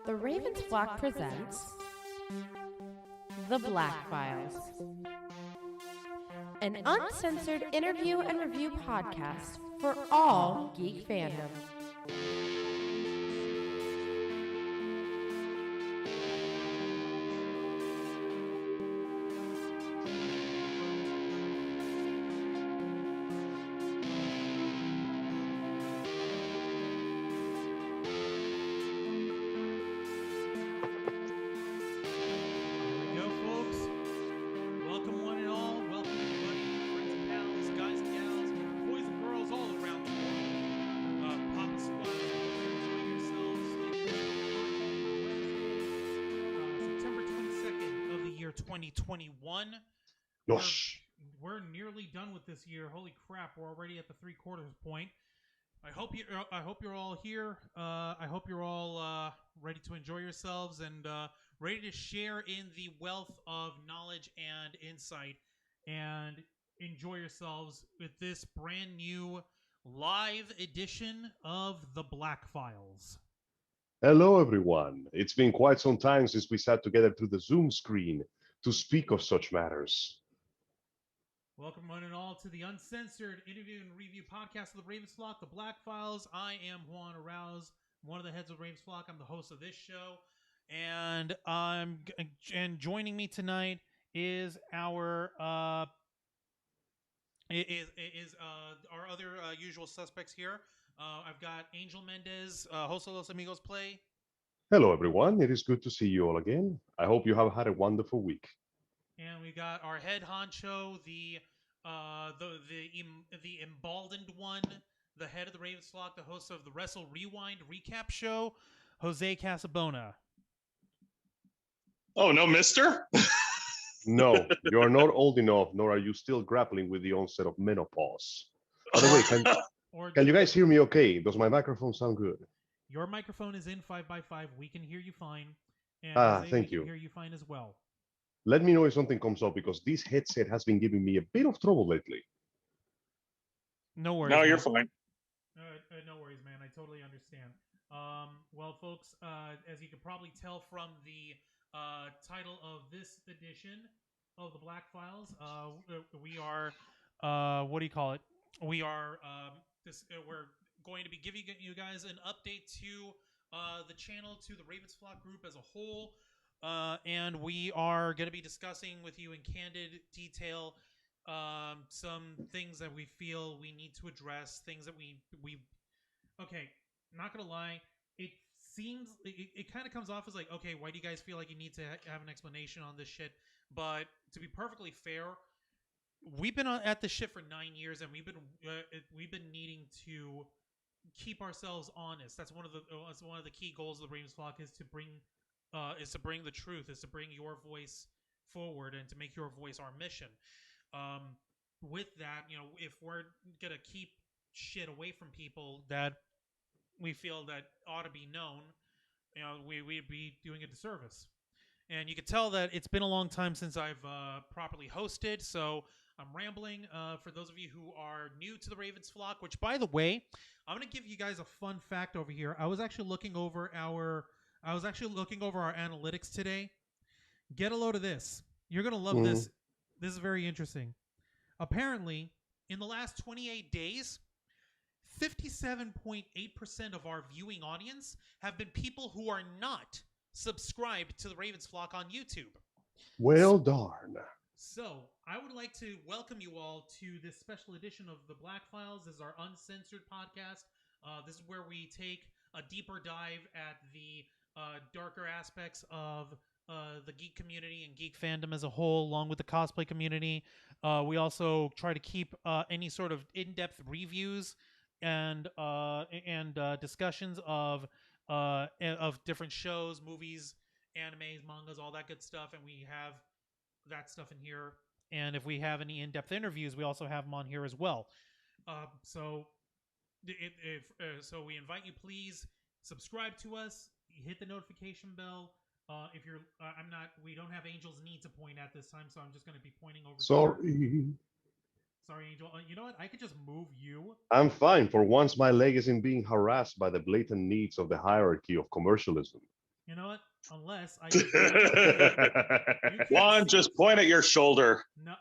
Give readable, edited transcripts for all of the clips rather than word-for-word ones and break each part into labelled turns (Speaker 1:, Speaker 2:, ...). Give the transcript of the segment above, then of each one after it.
Speaker 1: The Ravens Flock presents The Black Files, an uncensored interview and review podcast for all geek fandom.
Speaker 2: September 22nd of the year 2021.
Speaker 3: Gosh.
Speaker 2: We're nearly done with this year. Holy crap, we're already at the 3/4 point. I hope you're all here. I hope you're all ready to enjoy yourselves and ready to share in the wealth of knowledge and insight and enjoy yourselves with this brand new live edition of The Black Files.
Speaker 3: Hello, everyone. It's been quite some time since we sat together through the Zoom screen to speak of such matters.
Speaker 2: Welcome, one and all, to the uncensored interview and review podcast of the Ravens Flock, The Black Files. I am Juan Arouse, one of the heads of Ravens Flock. I'm the host of this show, and joining me tonight is our our other usual suspects here. I've got Angel Mendez, host of Los Amigos Play.
Speaker 3: Hello, everyone. It is good to see you all again. I hope you have had a wonderful week.
Speaker 2: And we got our head honcho, the emboldened one, the head of the Ravens Flock, the host of the Wrestle Rewind recap show, Jose Casabona.
Speaker 4: Oh, no, mister?
Speaker 3: No, you are not old enough, nor are you still grappling with the onset of menopause. By the way, can you guys hear me okay? Does my microphone sound good?
Speaker 2: Your microphone is in 5x5. We can hear you fine. And Jose,
Speaker 3: thank
Speaker 2: we
Speaker 3: you.
Speaker 2: can hear you fine as well.
Speaker 3: Let me know if something comes up because this headset has been giving me a bit of trouble lately.
Speaker 2: No worries.
Speaker 4: No,
Speaker 2: man.
Speaker 4: you're fine.
Speaker 2: No worries, man. I totally understand. Well, folks, as you can probably tell from the title of this edition of the Black Files, we are, what do you call it? We are, we're going to be giving you guys an update to the channel, to the Ravens Flock group as a whole. And we are going to be discussing with you in candid detail some things that we feel we need to address, things that we okay, not gonna lie, it seems it kind of comes off as like, okay, why do you guys feel like you need to have an explanation on this shit? But to be perfectly fair, we've been at this shit for 9 years, and we've been needing to keep ourselves honest. That's one of the key goals of the Ravens Flock is to bring the truth, is to bring your voice forward and to make your voice our mission. With that, if we're gonna keep shit away from people that we feel that ought to be known, we'd be doing a disservice. And you can tell that it's been a long time since I've properly hosted, so I'm rambling. For those of you who are new to the Ravens Flock, which, by the way, I'm going to give you guys a fun fact over here. I was actually looking over our analytics today. Get a load of this. You're going to love this. This is very interesting. Apparently, in the last 28 days, 57.8% of our viewing audience have been people who are not subscribed to the Ravens Flock on YouTube.
Speaker 3: Well, darn.
Speaker 2: So, I would like to welcome you all to this special edition of The Black Files. This is our uncensored podcast. This is where we take a deeper dive at the darker aspects of the geek community and geek fandom as a whole, along with the cosplay community. We also try to keep any sort of in-depth reviews and discussions of different shows, movies, animes, mangas, all that good stuff, and we have that stuff in here. And if we have any in-depth interviews, we also have them on here as well. So we invite you, please subscribe to us, hit the notification bell. If you're, we don't have Angel's knee to point at this time, so I'm just going to be pointing over. Sorry, Angel. You know what? I could just move you.
Speaker 3: I'm fine. For once, my leg isn't being harassed by the blatant needs of the hierarchy of commercialism.
Speaker 2: You know what? Unless I just you
Speaker 4: Juan, just point at your shoulder.
Speaker 2: No,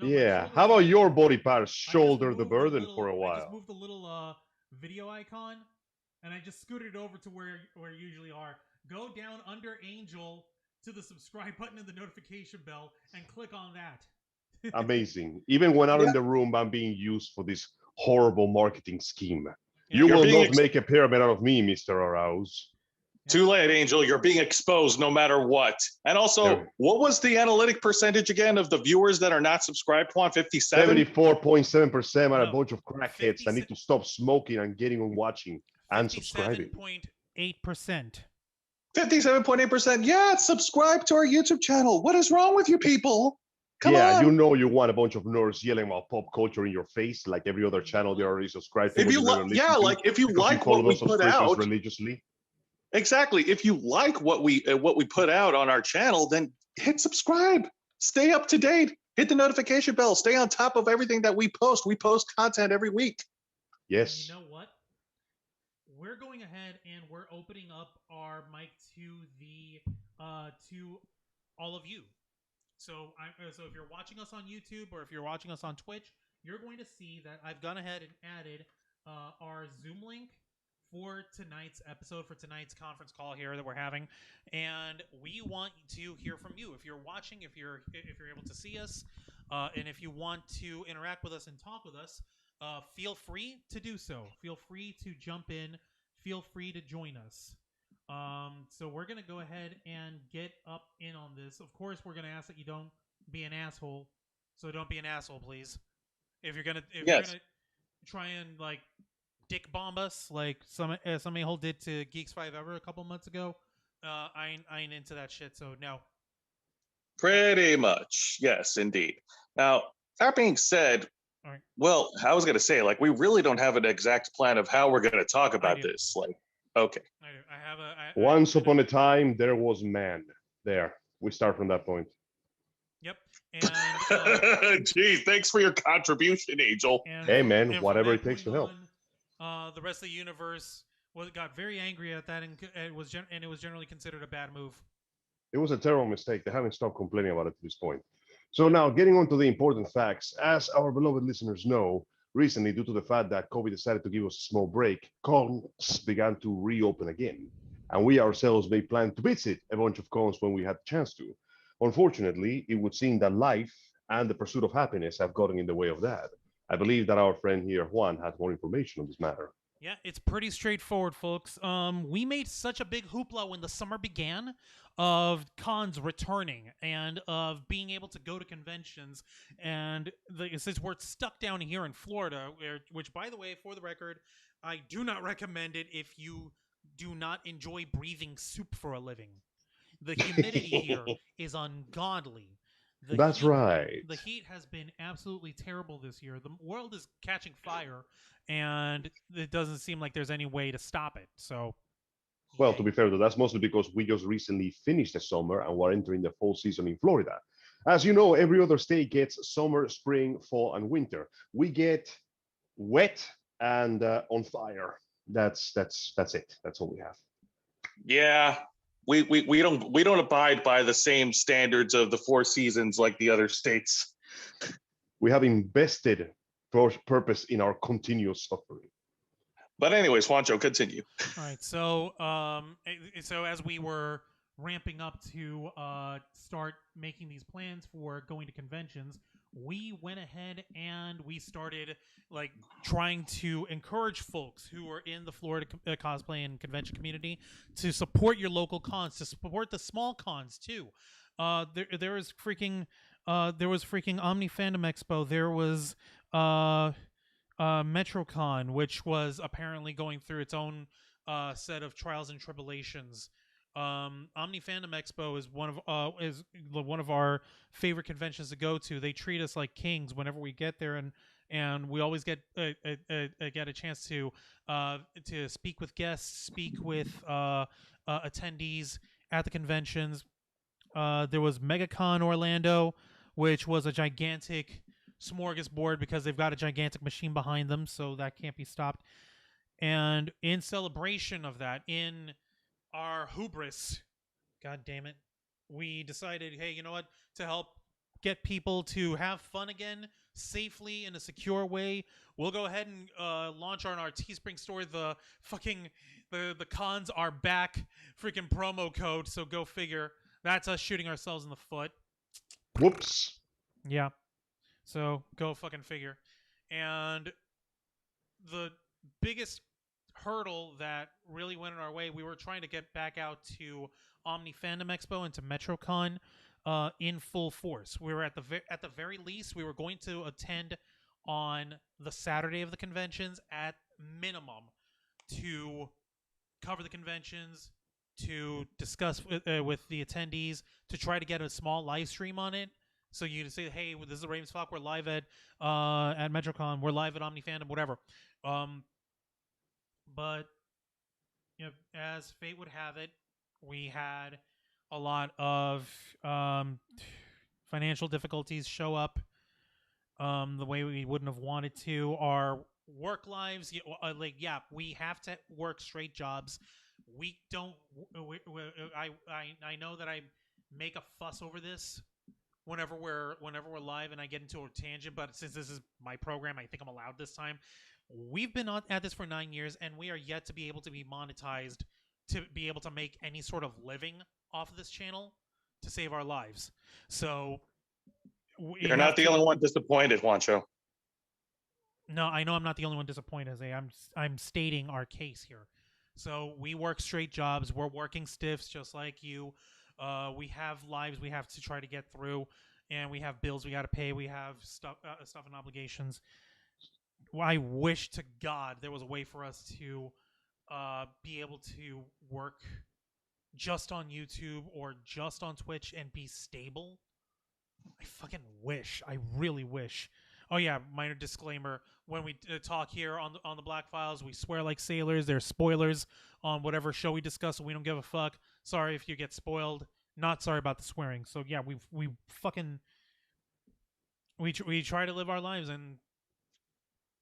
Speaker 3: yeah. How about your body parts shoulder the burden for a while?
Speaker 2: I just moved the little video icon, and I just scooted it over to where you usually are. Go down under Angel to the subscribe button and the notification bell, and click on that.
Speaker 3: Amazing. Even when I'm in the room, I'm being used for this horrible marketing scheme.
Speaker 2: Yeah.
Speaker 3: You will not make a pyramid out of me, Mr. Arouse.
Speaker 4: Too late, Angel. You're being exposed no matter what. And also, what was the analytic percentage again of the viewers that are not subscribed, Juan? 57?
Speaker 3: 74.7% are a bunch of crackheads that need to stop smoking and getting on watching and subscribing.
Speaker 2: 57.8%.
Speaker 4: 57.8%. Yeah, subscribe to our YouTube channel. What is wrong with you people? Come on.
Speaker 3: You know you want a bunch of nerds yelling about pop culture in your face, like every other channel they already subscribed to.
Speaker 4: If you if you like what we put out
Speaker 3: religiously.
Speaker 4: Exactly. If you like what we put out on our channel, then hit subscribe. Stay up to date. Hit the notification bell. Stay on top of everything that we post. We post content every week.
Speaker 3: Yes.
Speaker 2: You know what? We're going ahead and we're opening up our mic to all of you. So if you're watching us on YouTube or if you're watching us on Twitch, you're going to see that I've gone ahead and added our Zoom link for tonight's episode, for tonight's conference call here that we're having, and we want to hear from you. If you're watching, if you're able to see us, and if you want to interact with us and talk with us, feel free to do so. Feel free to jump in. Feel free to join us. So we're gonna go ahead and get up in on this. Of course, we're gonna ask that you don't be an asshole. So don't be an asshole, please. If you're gonna try and like dick bomb us like some a-hole did to Geeks 5 Ever a couple months ago, I ain't into that shit, so no.
Speaker 4: Pretty much. Yes, indeed. Now, that being said,
Speaker 2: right.
Speaker 4: Well, I was going to say, like, we really don't have an exact plan of how we're going to talk about this. Like, okay.
Speaker 2: I have
Speaker 3: Once upon a time, there was man. There. We start from that point.
Speaker 2: Yep. And
Speaker 4: geez, thanks for your contribution, Angel.
Speaker 3: Hey, man, whatever it takes to help.
Speaker 2: The rest of the universe got very angry at that, and it was generally considered a bad move.
Speaker 3: It was a terrible mistake. They haven't stopped complaining about it to this point. So now, getting on to the important facts, as our beloved listeners know, recently, due to the fact that COVID decided to give us a small break, cons began to reopen again, and we ourselves may plan to visit a bunch of cons when we had the chance to. Unfortunately, it would seem that life and the pursuit of happiness have gotten in the way of that. I believe that our friend here, Juan, has more information on this matter.
Speaker 2: Yeah, it's pretty straightforward, folks. We made such a big hoopla when the summer began of cons returning and of being able to go to conventions. And since we're stuck down here in Florida, which, by the way, for the record, I do not recommend it if you do not enjoy breathing soup for a living. The humidity here is ungodly.
Speaker 3: That's right.
Speaker 2: The heat has been absolutely terrible this year. The world is catching fire, and it doesn't seem like there's any way to stop it. So,
Speaker 3: well, to be fair, though, that's mostly because we just recently finished the summer and we're entering the fall season in Florida. As you know, every other state gets summer, spring, fall, and winter. We get wet and on fire. That's it. That's all we have.
Speaker 4: Yeah. We don't abide by the same standards of the four seasons like the other states.
Speaker 3: We have invested purpose in our continuous suffering.
Speaker 4: But anyways, Juancho, continue.
Speaker 2: All right. So as we were ramping up to start making these plans for going to conventions, we went ahead and we started like trying to encourage folks who are in the Florida cosplay and convention community to support your local cons, to support the small cons too. There was freaking Omni Fandom Expo. There was Metrocon, which was apparently going through its own set of trials and tribulations. Omni Fandom Expo is one of our favorite conventions to go to. They treat us like kings whenever we get there, and we always get a chance to speak with guests, speak with attendees at the conventions. There was MegaCon Orlando, which was a gigantic smorgasbord because they've got a gigantic machine behind them, so that can't be stopped. And in celebration of that, in our hubris God damn it. We decided, hey, you know what? To help get people to have fun again safely in a secure way, we'll go ahead and launch on our Teespring store the fucking the cons are back freaking promo code. So go figure. That's us shooting ourselves in the foot.
Speaker 3: Whoops.
Speaker 2: Yeah. So go fucking figure. And the biggest hurdle that really went in our way, we were trying to get back out to Omni Fandom Expo and to Metrocon in full force. We were at the very least, we were going to attend on the Saturday of the conventions at minimum to cover the conventions, to discuss with the attendees, to try to get a small live stream on it. So you say, hey, this is Ravens Flock. We're live at Metrocon. We're live at Omni Fandom, whatever. But you know, as fate would have it, we had a lot of financial difficulties show up the way we wouldn't have wanted to. Our work lives, we have to work straight jobs. We don't. I know that I make a fuss over this whenever we're live, and I get into a tangent. But since this is my program, I think I'm allowed this time. We've been at this for 9 years, and we are yet to be able to be monetized to be able to make any sort of living off of this channel to save our lives. So
Speaker 4: you're not the only one disappointed, Juancho.
Speaker 2: No, I know I'm not the only one disappointed. I'm stating our case here. So we work straight jobs. We're working stiffs just like you. We have lives we have to try to get through, and we have bills we got to pay. We have stuff and obligations. I wish to God there was a way for us to be able to work just on YouTube or just on Twitch and be stable. I fucking wish. I really wish. Oh yeah, minor disclaimer. When we talk here on the Black Files, we swear like sailors. There's spoilers on whatever show we discuss, so we don't give a fuck. Sorry if you get spoiled. Not sorry about the swearing. So yeah, we try to live our lives, and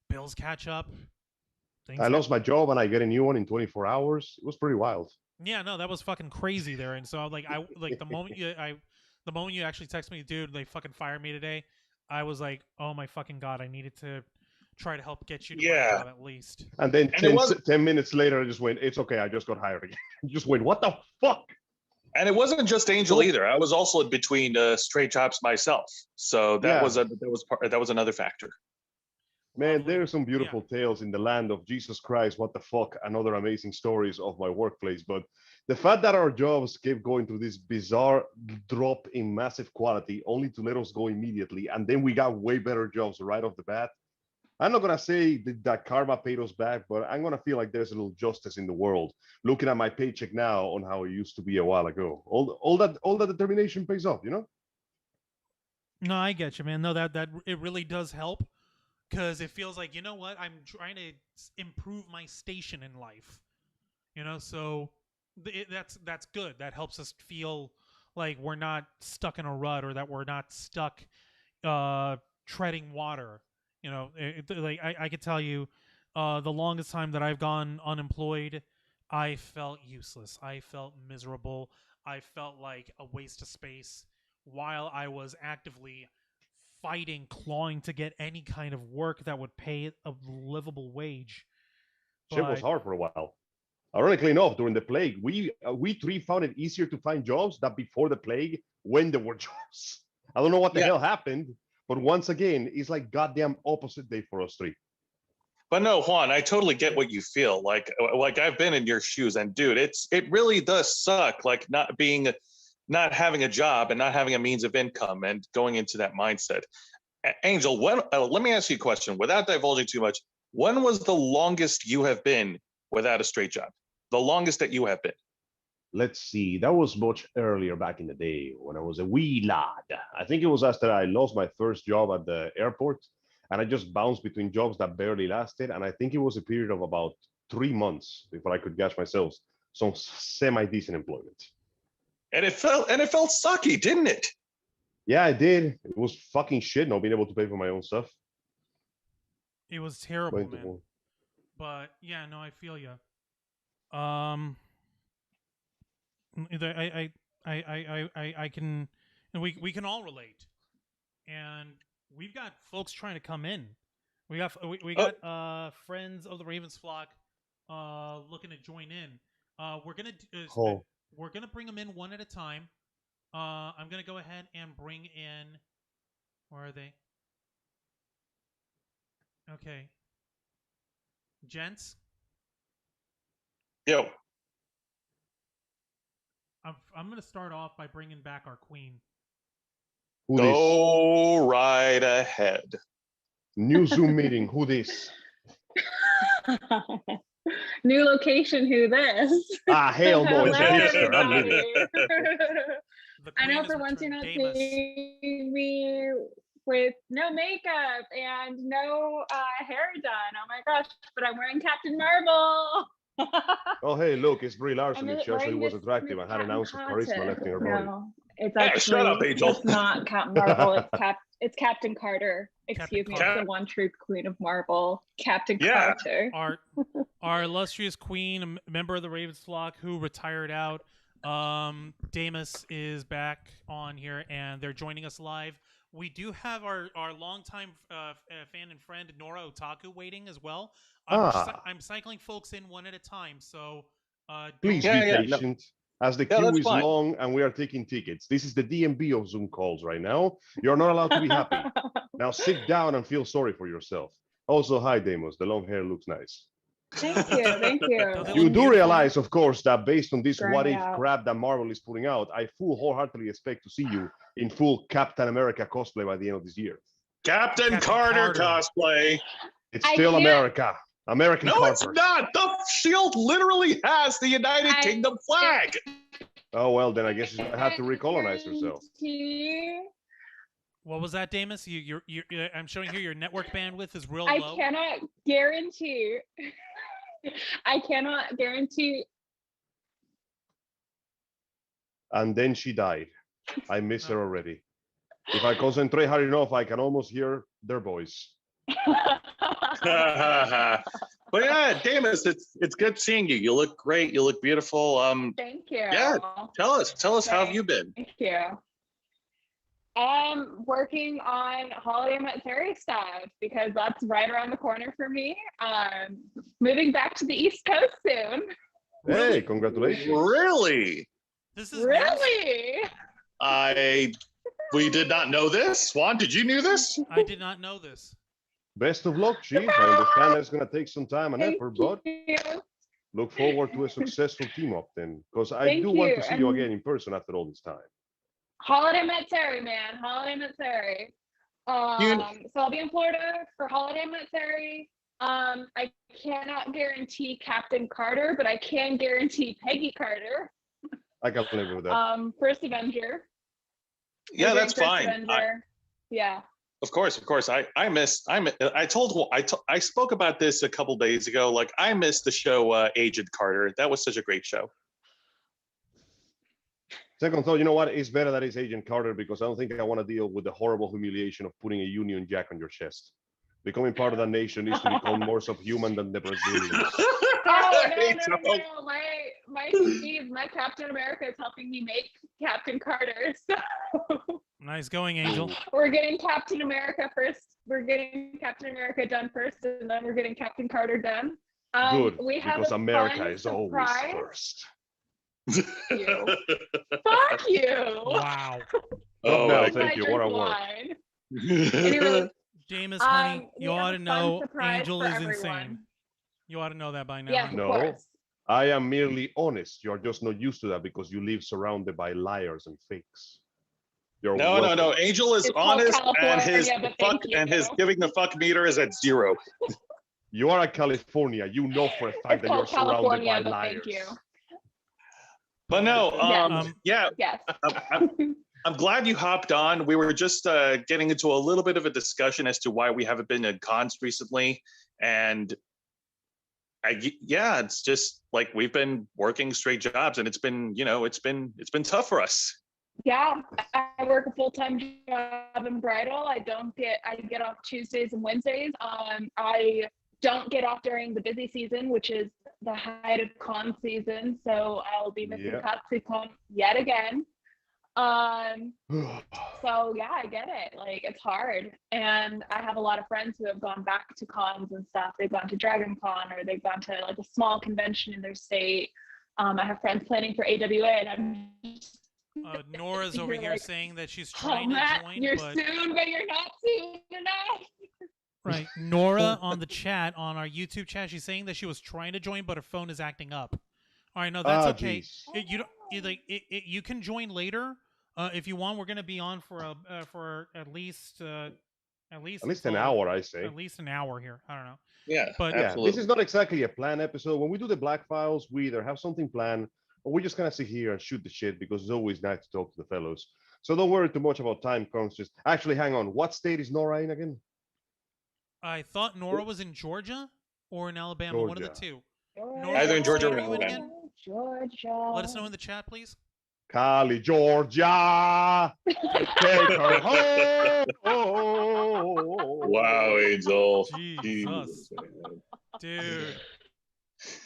Speaker 2: bills catch up.
Speaker 3: I lost my job and I get a new one in 24 hours. It was pretty wild.
Speaker 2: Yeah, no, that was fucking crazy there. And so the moment you actually text me, dude, they fucking fired me today. I was like, oh my fucking God, I needed to try to help get you to my job at least.
Speaker 3: And then 10 minutes later, I just went, it's okay, I just got hired again. Just went, what the fuck?
Speaker 4: And it wasn't just Angel either. I was also in between straight jobs myself. So that was another factor.
Speaker 3: Man, there are some beautiful tales in the land of Jesus Christ, what the fuck, and other amazing stories of my workplace. But the fact that our jobs kept going through this bizarre drop in massive quality only to let us go immediately, and then we got way better jobs right off the bat. I'm not going to say that karma paid us back, but I'm going to feel like there's a little justice in the world. Looking at my paycheck now on how it used to be a while ago. All that determination pays off, you know?
Speaker 2: No, I get you, man. No, that it really does help. Because it feels like, you know what, I'm trying to improve my station in life, you know. So that's good. That helps us feel like we're not stuck in a rut, or that we're not stuck treading water. You know, I could tell you, the longest time that I've gone unemployed, I felt useless. I felt miserable. I felt like a waste of space while I was actively fighting, clawing to get any kind of work that would pay a livable wage.
Speaker 3: Shit was hard for a while. Ironically enough, during the plague, we three found it easier to find jobs than before the plague when there were jobs. I don't know what the hell happened, but once again, it's like goddamn opposite day for us three.
Speaker 4: But no, Juan, I totally get what you feel. Like I've been in your shoes, and dude, it really does suck. Like not having a job and not having a means of income and going into that mindset. Angel, let me ask you a question without divulging too much. When was the longest you have been without a straight job? The longest that you have been?
Speaker 3: Let's see. That was much earlier back in the day when I was a wee lad. I think it was after I lost my first job at the airport, and I just bounced between jobs that barely lasted. And I think it was a period of about 3 months before I could catch myself some semi-decent employment.
Speaker 4: And it felt sucky, didn't it?
Speaker 3: Yeah, I did. It was fucking shit not being able to pay for my own stuff.
Speaker 2: It was terrible, man. But yeah, no, I feel you. I can, and we can all relate. And we've got folks trying to come in. We got friends of the Ravens flock looking to join in.
Speaker 3: Oh,
Speaker 2: We're gonna bring them in one at a time. I'm gonna go ahead and bring in. Where are they? Okay, gents.
Speaker 4: Yo.
Speaker 2: I'm gonna start off by bringing back our queen.
Speaker 3: who this?
Speaker 4: Go right ahead.
Speaker 3: New Zoom meeting. Who this?
Speaker 5: New location, who this?
Speaker 3: Ah, hell no, it's a
Speaker 5: Hello,
Speaker 3: hipster. I'm leaving.
Speaker 5: everybody.
Speaker 2: The
Speaker 5: I
Speaker 2: queen
Speaker 5: know
Speaker 2: has
Speaker 5: for once you're
Speaker 2: returned.
Speaker 5: not
Speaker 2: Damas.
Speaker 5: seeing me with no makeup and no hair done. Oh my gosh, but I'm wearing Captain Marvel.
Speaker 3: Oh, hey, look, it's Brie Larson.
Speaker 5: I'm
Speaker 3: If she actually
Speaker 5: wearing
Speaker 3: was
Speaker 5: this
Speaker 3: attractive and had an
Speaker 5: Captain
Speaker 3: ounce of charisma
Speaker 5: Carter.
Speaker 3: left in her body.
Speaker 5: No, it's
Speaker 4: Hey, shut up,
Speaker 5: actually
Speaker 4: Angel.
Speaker 5: just not Captain Marvel. It's Captain Carter. Excuse me,
Speaker 2: Carter.
Speaker 5: it's the one true queen of Marvel, Captain
Speaker 4: Yeah.
Speaker 5: Carter.
Speaker 2: Our illustrious queen, a member of the Ravens flock who retired out. Damas is back on here, and they're joining us live. We do have our longtime fan and friend Nora Otaku waiting as well. I'm cycling folks in one at a time, so
Speaker 3: Please
Speaker 4: Yeah,
Speaker 3: be
Speaker 4: yeah, no.
Speaker 3: patient. As the
Speaker 4: Yeah,
Speaker 3: queue
Speaker 4: that's
Speaker 3: is
Speaker 4: fine.
Speaker 3: long and we are taking tickets. This is the DMB of Zoom calls right now. You're not allowed to be happy. Now sit down and feel sorry for yourself. Also, hi, Demos. The long hair looks nice.
Speaker 5: Thank you, thank you.
Speaker 2: Don't they
Speaker 3: You
Speaker 2: look
Speaker 3: do
Speaker 2: beautiful?
Speaker 3: realize, of course, that based on this
Speaker 5: Growing
Speaker 3: what
Speaker 5: it
Speaker 3: if
Speaker 5: out.
Speaker 3: crap that Marvel is putting out, I wholeheartedly expect to see you in full Captain America cosplay by the end of this year.
Speaker 4: Captain
Speaker 2: Captain
Speaker 4: Carter
Speaker 2: Carter.
Speaker 4: cosplay.
Speaker 3: It's
Speaker 5: I
Speaker 3: still
Speaker 5: can't-
Speaker 3: America. American
Speaker 4: No,
Speaker 3: Carter.
Speaker 4: it's not. The shield literally has the United Kingdom flag.
Speaker 3: Oh, well, then I guess she's going to have to recolonize herself.
Speaker 2: What was that, Damas? I'm showing here your network bandwidth is real
Speaker 5: I
Speaker 2: low.
Speaker 5: cannot guarantee. I cannot guarantee.
Speaker 3: And then she died. I miss her already. If I concentrate hard enough, I can almost hear their voice.
Speaker 4: But yeah, Damas, it's good seeing you. You look great. You look beautiful.
Speaker 5: Thank you.
Speaker 4: Yeah, tell us how have you been?
Speaker 5: Thank you. I'm working on holiday Matsuri stuff because that's right around the corner for me. Moving back to the East Coast soon.
Speaker 3: Hey, congratulations.
Speaker 4: Really?
Speaker 2: This is
Speaker 5: Really?
Speaker 4: We did not know this. Swan, did you knew this?
Speaker 2: I did not know this.
Speaker 3: Best of luck, Chief. I understand that's going to take some time and
Speaker 5: Thank
Speaker 3: effort, but
Speaker 5: you.
Speaker 3: look forward to a successsul team up then, because I
Speaker 5: Thank
Speaker 3: do want
Speaker 5: you,
Speaker 3: to see you
Speaker 5: and-
Speaker 3: again in person after all this time.
Speaker 5: Holiday Matsuri, man. Holiday Matsuri. So I'll be in Florida for Holiday Matsuri. I cannot guarantee Captain Carter, but I can guarantee Peggy Carter.
Speaker 3: I can live with that.
Speaker 5: First Avenger.
Speaker 4: Yeah,
Speaker 5: We're
Speaker 4: that's
Speaker 5: doing First
Speaker 4: fine.
Speaker 5: Avenger. Yeah.
Speaker 4: Of course. I spoke about this a couple days ago. Like, I missed the show Agent Carter. That was such a great show.
Speaker 3: Second thought, you know what? It's better that it's Agent Carter because I don't think I want to deal with the horrible humiliation of putting a Union Jack on your chest. Becoming part of that nation needs to become more subhuman than the Brazilians.
Speaker 5: Oh no. My Steve, my Captain America is helping me make Captain Carter. So
Speaker 2: Nice going, Angel.
Speaker 5: we're getting Captain America first. We're getting Captain America done first, and then we're getting Captain Carter done.
Speaker 3: Good,
Speaker 5: We have
Speaker 3: because
Speaker 5: a
Speaker 3: America
Speaker 5: fun
Speaker 3: is always
Speaker 5: surprise.
Speaker 3: first.
Speaker 5: You. Fuck you.
Speaker 2: Wow.
Speaker 3: Oh, no,
Speaker 5: Where's
Speaker 3: thank
Speaker 5: my
Speaker 3: you.
Speaker 5: drink
Speaker 3: What a
Speaker 5: of
Speaker 3: work.
Speaker 5: wine? Anyway,
Speaker 2: Damas, honey,
Speaker 5: we
Speaker 2: you
Speaker 5: have
Speaker 2: ought
Speaker 5: a
Speaker 2: to
Speaker 5: fun
Speaker 2: know
Speaker 5: surprise
Speaker 2: Angel
Speaker 5: for
Speaker 2: is
Speaker 5: everyone.
Speaker 2: insane. You ought to know that by now.
Speaker 5: Yes,
Speaker 2: honey.
Speaker 3: No.
Speaker 5: of course.
Speaker 3: I am merely honest. You're just not used to that because you live surrounded by liars and fakes. You're
Speaker 4: No.
Speaker 3: welcome.
Speaker 4: Angel is
Speaker 5: It's called
Speaker 4: honest, and his
Speaker 5: California, but
Speaker 4: fuck
Speaker 5: thank
Speaker 4: and his
Speaker 5: you.
Speaker 4: giving the fuck meter is at 0.
Speaker 3: You are at California. You know for a fact
Speaker 5: It's
Speaker 3: that you're
Speaker 5: called
Speaker 3: surrounded
Speaker 5: California,
Speaker 3: by
Speaker 5: but
Speaker 3: liars.
Speaker 5: thank you.
Speaker 4: But no, yeah,
Speaker 5: Yes.
Speaker 4: I'm glad you hopped on. We were just getting into a little bit of a discussion as to why we haven't been at cons recently, and it's just like we've been working straight jobs, and it's been tough for us.
Speaker 5: Yeah, I work a full-time job in bridal. I get off Tuesdays and Wednesdays. I don't get off during the busy season, which is the height of con season. So I'll be missing
Speaker 3: Yeah.
Speaker 5: CosplayCon yet again. So yeah, I get it. Like it's hard. And I have a lot of friends who have gone back to cons and stuff. They've gone to Dragon Con or they've gone to like a small convention in their state. I have friends planning for AWA and I'm just
Speaker 2: Nora's over here
Speaker 5: like,
Speaker 2: saying that she's
Speaker 5: oh,
Speaker 2: trying to
Speaker 5: Matt,
Speaker 2: join,
Speaker 5: you're
Speaker 2: but
Speaker 5: soon, but you're not soon enough.
Speaker 2: right. Nora on the chat, on our YouTube chat, she's saying that she was trying to join, but her phone is acting up. All right, no, that's okay.
Speaker 3: Geez.
Speaker 2: You can join later if you want. We're gonna be on for at least an
Speaker 3: hour, I say.
Speaker 2: At least an hour here. I don't know.
Speaker 4: Yeah,
Speaker 2: But
Speaker 4: absolutely.
Speaker 3: This is not exactly a planned episode. When we do the Black Files, we either have something planned or we just kind of sit here and shoot the shit because it's always nice to talk to the fellows. So don't worry too much about time conscious. Actually, hang on. What state is Nora in again?
Speaker 2: I thought Nora was in Georgia or in Alabama. One of the
Speaker 3: Georgia.
Speaker 2: two. Nora,
Speaker 4: Either in
Speaker 2: what
Speaker 4: Georgia
Speaker 2: state
Speaker 4: or
Speaker 2: are you in
Speaker 4: Alabama.
Speaker 2: again?
Speaker 5: Georgia.
Speaker 2: Let us know in the chat, please.
Speaker 3: Cali, Georgia. Take her home.
Speaker 4: Wow, Angel.
Speaker 2: Jesus, dude.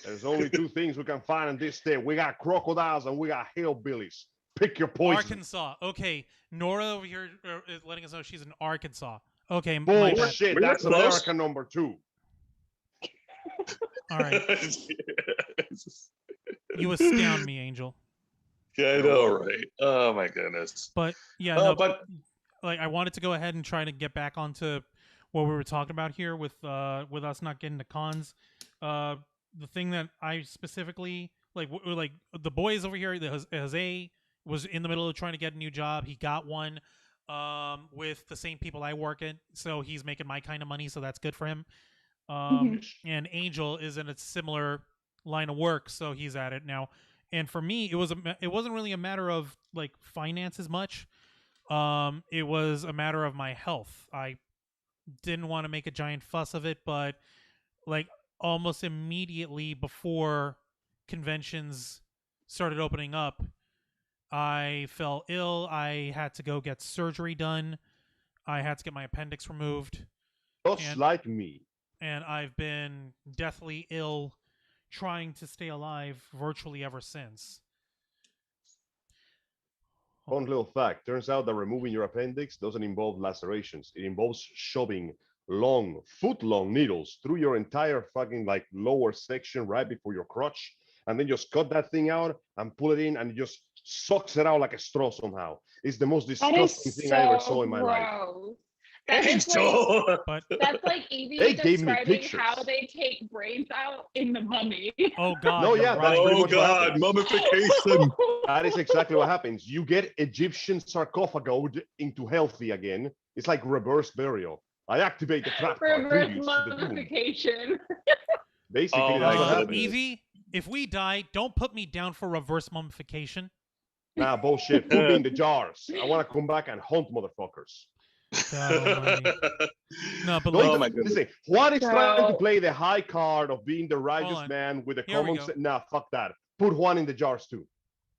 Speaker 3: There's only two things we can find in this state. We got crocodiles and we got hillbillies. Pick your poison.
Speaker 2: Arkansas. Okay, Nora over here is letting us know she's in Arkansas. Okay, my bad.
Speaker 3: Bullshit.
Speaker 4: We're
Speaker 3: That's
Speaker 4: close.
Speaker 3: America number 2.
Speaker 2: All right, you astound me, Angel.
Speaker 4: Yeah, I know, right? Oh my goodness.
Speaker 2: But yeah,
Speaker 4: Oh,
Speaker 2: no,
Speaker 4: but
Speaker 2: like I wanted to go ahead and try to get back onto what we were talking about here with us not getting to cons. The thing that I specifically like the boys over here, Jose was in the middle of trying to get a new job. He got one with the same people I work at, so he's making my kind of money, so that's good for him. And Angel is in a similar line of work, so he's at it now. And for me, it wasn't really a matter of like finances much. It was a matter of my health. I didn't want to make a giant fuss of it, but like almost immediately before conventions started opening up, I fell ill. I had to go get surgery done. I had to get my appendix removed.
Speaker 3: Just like me.
Speaker 2: And I've been deathly ill trying to stay alive virtually ever since.
Speaker 3: Fun little fact. Turns out that removing your appendix doesn't involve lacerations. It involves shoving long, foot-long needles through your entire fucking like lower section right before your crotch, and then just cut that thing out and pull it in, and it just sucks it out like a straw somehow. It's the most disgusting thing I ever saw in my life.
Speaker 5: That is like,
Speaker 2: But
Speaker 5: that's like Evie
Speaker 3: They gave me
Speaker 5: describing
Speaker 3: pictures.
Speaker 5: how they take brains out in The Mummy.
Speaker 2: oh god,
Speaker 3: No,
Speaker 2: you're
Speaker 3: yeah,
Speaker 2: right.
Speaker 3: that's pretty
Speaker 4: oh
Speaker 3: much what
Speaker 4: god,
Speaker 3: happens.
Speaker 4: mummification.
Speaker 3: That is exactly what happens. You get Egyptian sarcophagus into healthy again. It's like reverse burial. I activate the trap card
Speaker 5: Reverse
Speaker 3: previous to the tomb.
Speaker 5: mummification.
Speaker 3: Basically,
Speaker 4: Oh,
Speaker 3: that's what
Speaker 4: my
Speaker 3: happens.
Speaker 2: Evie, if we die, don't put me down for reverse mummification.
Speaker 3: Nah, bullshit. Put me in the jars. I want to come back and hunt motherfuckers.
Speaker 2: God almighty. No, but
Speaker 3: No,
Speaker 2: like,
Speaker 4: Oh my goodness.
Speaker 3: listen, Juan is trying to
Speaker 5: So-
Speaker 3: play the high card of being the righteous
Speaker 2: on.
Speaker 3: man with the
Speaker 2: Here we
Speaker 3: common
Speaker 2: go.
Speaker 3: sense. Nah, fuck that. Put Juan in the jars too.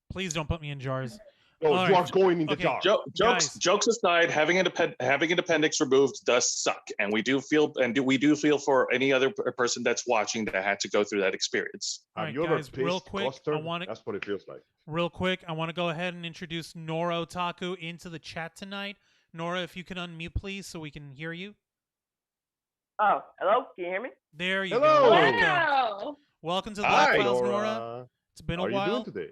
Speaker 2: please don't put me in jars.
Speaker 3: No,
Speaker 2: All
Speaker 3: you
Speaker 2: right.
Speaker 3: are going in the
Speaker 2: Okay.
Speaker 3: jars.
Speaker 2: Guys.
Speaker 4: Jokes aside, having an appendix removed does suck, and we do feel for any other person that's watching that had to go through that experience.
Speaker 2: All
Speaker 3: Have
Speaker 2: right,
Speaker 3: you ever
Speaker 2: guys, real
Speaker 3: pissed
Speaker 2: quick, I
Speaker 3: custard?
Speaker 2: want to
Speaker 3: That's what it feels like.
Speaker 2: real quick, I want to go ahead and introduce Nora Otaku into the chat tonight. Nora, if you can unmute, please, so we can hear you.
Speaker 6: Oh, hello? Can you hear me?
Speaker 2: There you
Speaker 3: Hello.
Speaker 2: go. Welcome.
Speaker 5: Wow.
Speaker 2: Welcome to the
Speaker 4: Hi,
Speaker 2: Black Files, Nora. It's been
Speaker 3: How
Speaker 2: a
Speaker 3: are you doing
Speaker 2: while.
Speaker 3: today?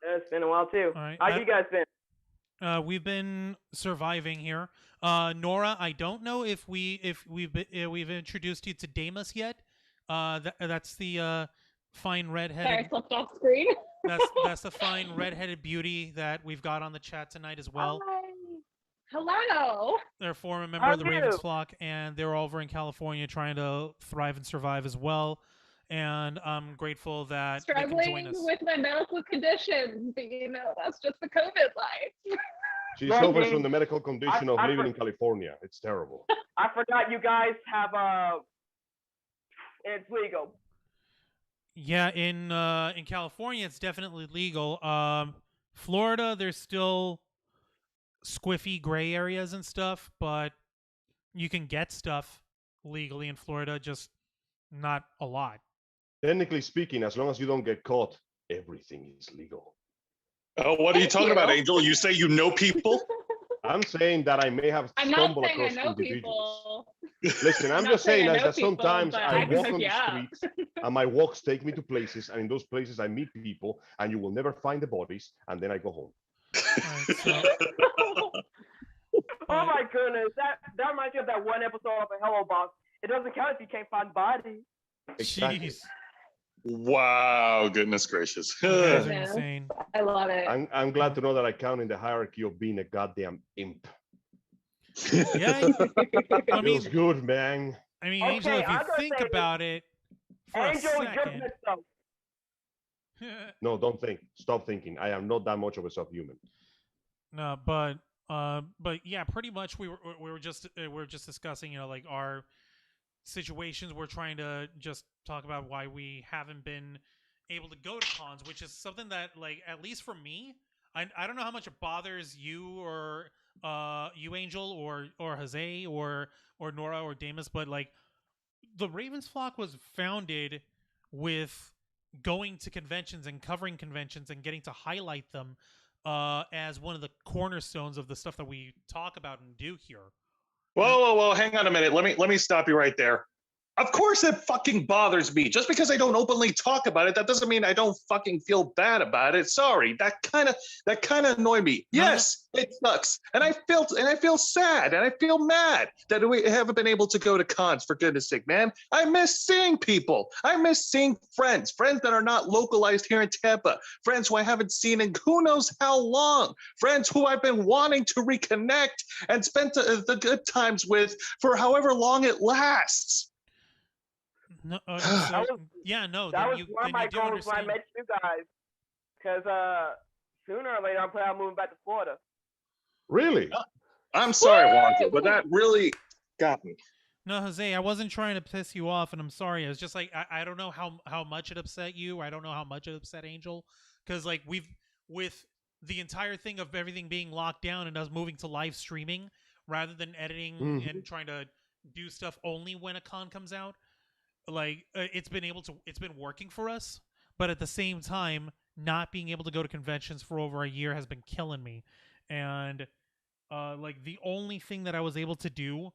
Speaker 6: It's been a while too.
Speaker 2: All right.
Speaker 6: How you guys been?
Speaker 2: We've been surviving here. Nora, I don't know if we've introduced you to Damas yet. That's the fine
Speaker 5: Sorry, I
Speaker 2: redheaded.
Speaker 5: slipped off screen.
Speaker 2: That's the fine redheaded beauty that we've got on the chat tonight as well.
Speaker 5: Hi. Hello.
Speaker 2: They're a former member
Speaker 6: How
Speaker 2: of the
Speaker 6: are you?
Speaker 2: Ravens flock, and they're over in California trying to thrive and survive as well. And I'm grateful that they can join
Speaker 5: Struggling
Speaker 2: us.
Speaker 5: with my medical conditions, but you know, that's just the COVID life.
Speaker 3: She
Speaker 6: Well,
Speaker 3: suffers
Speaker 6: James,
Speaker 3: from the medical condition of
Speaker 6: I
Speaker 3: living in California. It's terrible.
Speaker 6: I forgot you guys have it's legal.
Speaker 2: Yeah, in California, it's definitely legal. Florida, there's still squiffy gray areas and stuff, but you can get stuff legally in Florida, just not a lot.
Speaker 3: Technically speaking, as long as you don't get caught, everything is legal.
Speaker 4: Oh, what are you
Speaker 5: Thank
Speaker 4: talking
Speaker 5: you.
Speaker 4: about, Angel? You say you know people?
Speaker 3: I'm saying that I may have
Speaker 5: I'm not
Speaker 3: stumbled
Speaker 5: saying I
Speaker 3: across
Speaker 5: know
Speaker 3: individuals.
Speaker 5: people.
Speaker 3: Listen, I'm
Speaker 5: not
Speaker 3: just saying
Speaker 5: I
Speaker 3: that,
Speaker 5: know people,
Speaker 3: sometimes
Speaker 5: but
Speaker 3: I
Speaker 5: I can
Speaker 3: walk
Speaker 5: hook
Speaker 3: on the
Speaker 5: you up.
Speaker 3: streets and my walks take me to places, and in those places I meet people, and you will never find the bodies, and then I go home.
Speaker 2: Alright, so
Speaker 6: Oh my goodness, that reminds me of that one episode of a Hello Boss. It doesn't count if you can't find bodies.
Speaker 3: Exactly.
Speaker 2: jeez.
Speaker 4: Wow, goodness gracious.
Speaker 2: You guys are
Speaker 5: Goodness.
Speaker 2: insane.
Speaker 5: I love it.
Speaker 3: I'm glad to know that I count in the hierarchy of being a goddamn imp.
Speaker 2: Yeah, I mean,
Speaker 3: Feels good, man.
Speaker 2: Angel,
Speaker 6: Okay,
Speaker 2: if you
Speaker 6: I'm gonna
Speaker 2: think
Speaker 6: say
Speaker 2: about it for a
Speaker 6: Angel, you're
Speaker 2: second.
Speaker 6: messed up.
Speaker 3: No, don't think. Stop thinking. I am not that much of a subhuman.
Speaker 2: No, but yeah, pretty much we were just discussing, like our situations. We're trying to just talk about why we haven't been able to go to cons, which is something that, like, at least for me, I don't know how much it bothers you or you, Angel, or Jose or Nora or Damas, but like the Ravens flock was founded with going to conventions and covering conventions and getting to highlight them as one of the cornerstones of the stuff that we talk about and do here.
Speaker 4: Whoa, hang on a minute. Let me stop you right there. Of course it fucking bothers me. Just because I don't openly talk about it, that doesn't mean I don't fucking feel bad about it. Sorry. That kind of annoyed me.
Speaker 2: No.
Speaker 4: Yes, it sucks. And I feel sad and I feel mad that we haven't been able to go to cons, for goodness sake, man. I miss seeing people. I miss seeing friends that are not localized here in Tampa, friends who I haven't seen in who knows how long, friends who I've been wanting to reconnect and spend the good times with for however long it lasts.
Speaker 2: No,
Speaker 6: That was
Speaker 2: no.
Speaker 6: that
Speaker 2: Then
Speaker 6: was
Speaker 2: you
Speaker 6: one of
Speaker 2: then
Speaker 6: my
Speaker 2: you do
Speaker 6: goals when I
Speaker 2: understand.
Speaker 6: met you guys. Because sooner or later I'm planning on moving back to Florida.
Speaker 3: Really?
Speaker 4: I'm sorry, Wonka, but that really got me.
Speaker 2: No, Jose, I wasn't trying to piss you off, and I'm sorry. I was just like, I don't know how much it upset you. I don't know how much it upset Angel, because like with the entire thing of everything being locked down and us moving to live streaming rather than editing and trying to do stuff only when a con comes out. Like it's been working for us, but at the same time, not being able to go to conventions for over a year has been killing me. And like the only thing that I was able to do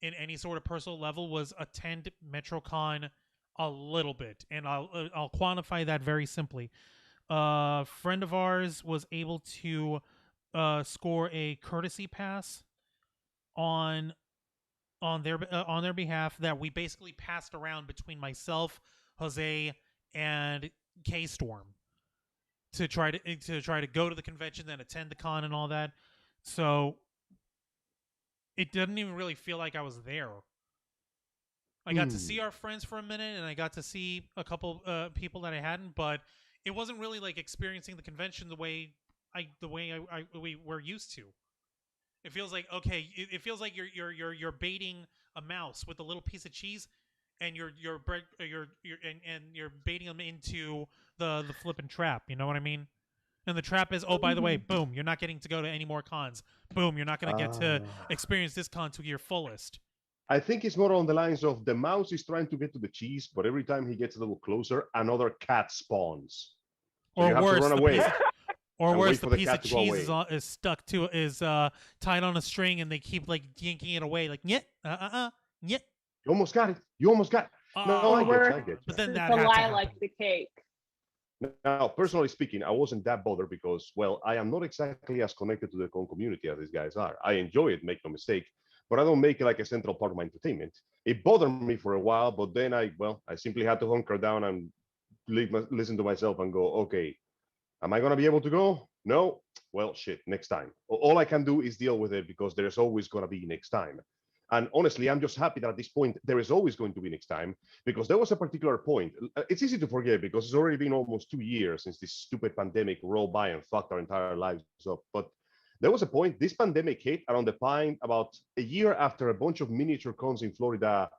Speaker 2: in any sort of personal level was attend Metrocon a little bit, and I'll quantify that very simply. A friend of ours was able to score a courtesy pass on their behalf that we basically passed around between myself, Jose, and K Storm to try to go to the convention and attend the con and all that. So it didn't even really feel like I was there. I got to see our friends for a minute, and I got to see a couple people that I hadn't, but it wasn't really like experiencing the convention the way we were used to. It feels like It feels like you're baiting a mouse with a little piece of cheese, and you're baiting them into the flipping trap. You know what I mean? And the trap is, oh, by the way, boom, you're not getting to go to any more cons. Boom, you're not going to get to experience this con to your fullest.
Speaker 3: I think it's more on the lines of the mouse is trying to get to the cheese, but every time he gets a little closer, another cat spawns. So you have to run away.
Speaker 2: Or worse, the
Speaker 3: the
Speaker 2: piece
Speaker 3: cat
Speaker 2: of
Speaker 3: to go
Speaker 2: cheese
Speaker 3: away.
Speaker 2: is stuck to tied on a string, and they keep like yanking it away, like nyet, nyet.
Speaker 3: You almost got it. You almost got it. No, I get you.
Speaker 2: But then that
Speaker 5: The
Speaker 2: had to
Speaker 5: lie
Speaker 2: happen.
Speaker 5: like the cake.
Speaker 3: Now, personally speaking, I wasn't that bothered because, well, I am not exactly as connected to the con community as these guys are. I enjoy it, make no mistake, but I don't make it like a central part of my entertainment. It bothered me for a while, but then I simply had to hunker down and listen to myself and go, okay, am I going to be able to go? No? Well, shit, next time. All I can do is deal with it because there's always going to be next time. And honestly, I'm just happy that at this point, there is always going to be next time, because there was a particular point. It's easy to forget because it's already been almost 2 years since this stupid pandemic rolled by and fucked our entire lives up. But there was a point, this pandemic hit around the time about a year after a bunch of miniature cons in Florida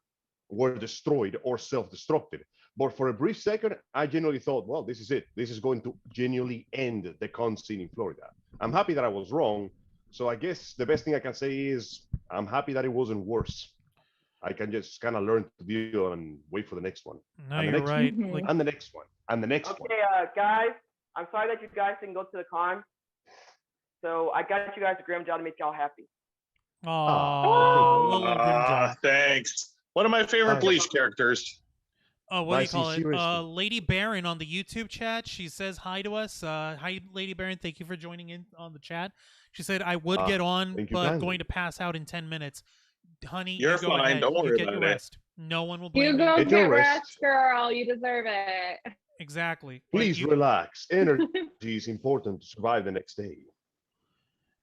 Speaker 3: were destroyed or self-destructed. But for a brief second, I genuinely thought, well, this is it. This is going to genuinely end the con scene in Florida. I'm happy that I was wrong. So I guess the best thing I can say is I'm happy that it wasn't worse. I can just kind of learn to deal and wait for the next one.
Speaker 2: No,
Speaker 3: and the
Speaker 2: you're
Speaker 3: next
Speaker 2: right.
Speaker 5: Mhm.
Speaker 2: Like,
Speaker 3: And the next one. And the next one.
Speaker 6: Okay, guys, I'm sorry that you guys didn't go to the con. So I got you guys a Grim Jaw to make y'all happy.
Speaker 2: Aww, little Grimjaw.
Speaker 4: Thanks. One of my favorite Bleach characters.
Speaker 2: What do you
Speaker 3: Spicy,
Speaker 2: call it?
Speaker 3: seriously.
Speaker 2: Lady Baron on the YouTube chat. She says hi to us. Hi, Lady Baron. Thank you for joining in on the chat. She said I would get on,
Speaker 3: thank you
Speaker 2: but
Speaker 3: kindly.
Speaker 2: going to pass out in 10 minutes. Honey,
Speaker 4: You're
Speaker 2: you go
Speaker 4: fine.
Speaker 2: ahead.
Speaker 4: Don't worry
Speaker 2: you get
Speaker 4: about
Speaker 2: your
Speaker 4: it.
Speaker 2: rest. No one will blame
Speaker 5: You
Speaker 2: you.
Speaker 5: go
Speaker 3: Get
Speaker 5: get
Speaker 3: your rest.
Speaker 5: rest, girl. You deserve it.
Speaker 2: Exactly.
Speaker 3: Please relax. Energy is important to survive the next day.